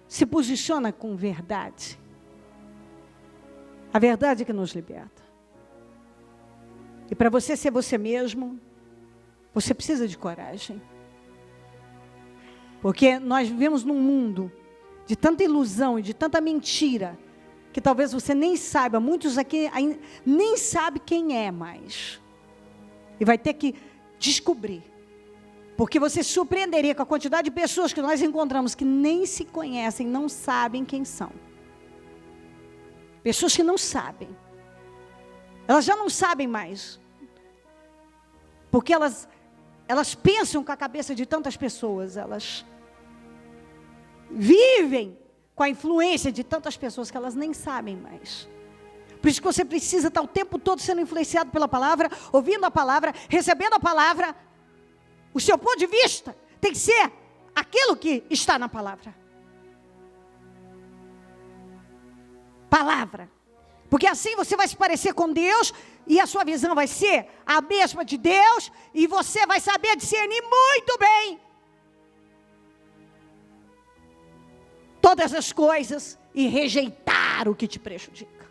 se posiciona com verdade. A verdade é que nos liberta. E para você ser você mesmo, Você precisa de coragem. Porque nós vivemos num mundo de tanta ilusão e de tanta mentira, que talvez você nem saiba, muitos aqui nem sabem quem é mais. E vai ter que descobrir. Porque você se surpreenderia com a quantidade de pessoas que nós encontramos que nem se conhecem, não sabem quem são. Pessoas que não sabem. Elas já não sabem mais. Porque elas pensam com a cabeça de tantas pessoas, elas vivem com a influência de tantas pessoas que elas nem sabem mais. Por isso que você precisa estar o tempo todo sendo influenciado pela palavra, ouvindo a palavra, recebendo a palavra. O seu ponto de vista tem que ser aquilo que está na palavra. Palavra. Porque assim você vai se parecer com Deus e a sua visão vai ser a mesma de Deus e você vai saber discernir muito bem todas as coisas e rejeitar o que te prejudica.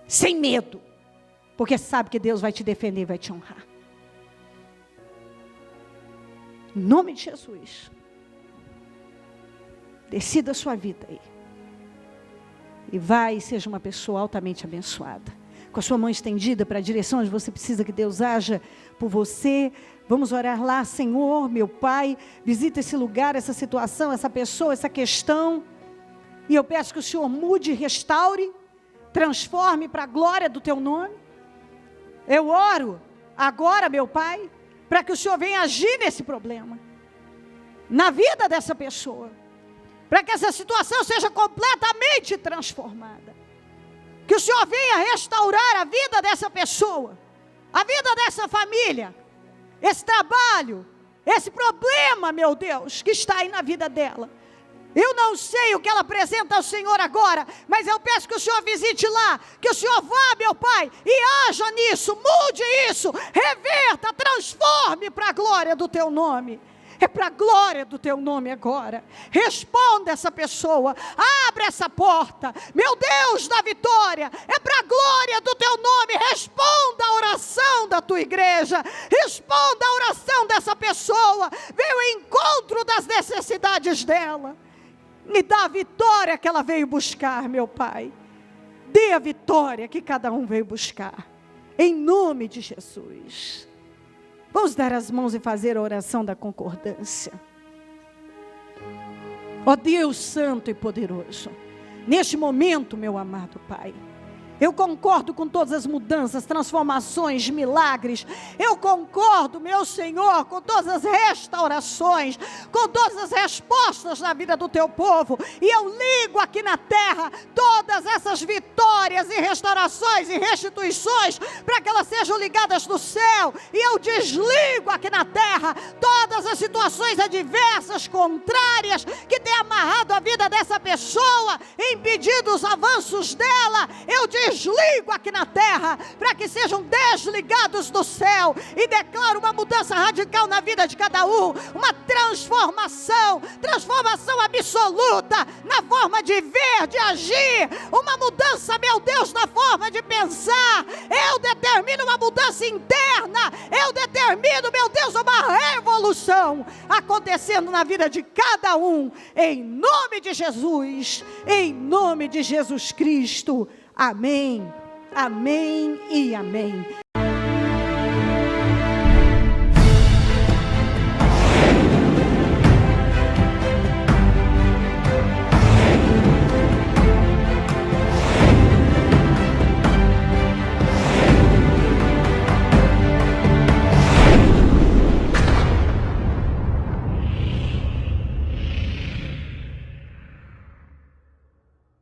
Sem medo, porque sabe que Deus vai te defender e vai te honrar. Em nome de Jesus, decida a sua vida aí. E vai e seja uma pessoa altamente abençoada. Com a sua mão estendida para a direção onde você precisa que Deus haja por você. Vamos orar lá, Senhor, meu Pai, visita esse lugar, essa situação, essa pessoa, essa questão. E eu peço que o Senhor mude, restaure, transforme para a glória do Teu nome. Eu oro agora, meu Pai, para que o Senhor venha agir nesse problema, na vida dessa pessoa. Para que essa situação seja completamente transformada. Que o Senhor venha restaurar a vida dessa pessoa, a vida dessa família, esse trabalho, esse problema, meu Deus, que está aí na vida dela. Eu não sei o que ela apresenta ao Senhor agora, mas eu peço que o Senhor visite lá, que o Senhor vá, meu Pai, e haja nisso, mude isso, reverta, transforme para a glória do Teu nome. É para a glória do Teu nome agora. Responda essa pessoa. Abre essa porta. Meu Deus da vitória. É para a glória do Teu nome. Responda a oração da Tua igreja. Responda a oração dessa pessoa. Venha ao encontro das necessidades dela. Me dá a vitória que ela veio buscar, meu Pai. Dê a vitória que cada um veio buscar. Em nome de Jesus. Vamos dar as mãos e fazer a oração da concordância. Ó Deus Santo e poderoso, neste momento, meu amado Pai, eu concordo com todas as mudanças, transformações, milagres. Eu concordo, meu Senhor, com todas as restaurações, com todas as respostas na vida do Teu povo. E eu ligo aqui na terra todas essas vitórias e restaurações e restituições, para que elas sejam ligadas no céu. E eu desligo aqui na terra todas as situações adversas, contrárias, que têm amarrado a vida dessa pessoa, impedido os avanços dela. Eu desligo aqui na terra, para que sejam desligados do céu, e declaro uma mudança radical na vida de cada um, uma transformação absoluta, na forma de ver, de agir, uma mudança, meu Deus, na forma de pensar. Eu determino uma mudança interna, eu determino, meu Deus, uma revolução acontecendo na vida de cada um, em nome de Jesus, em nome de Jesus Cristo. Amém, amém e amém.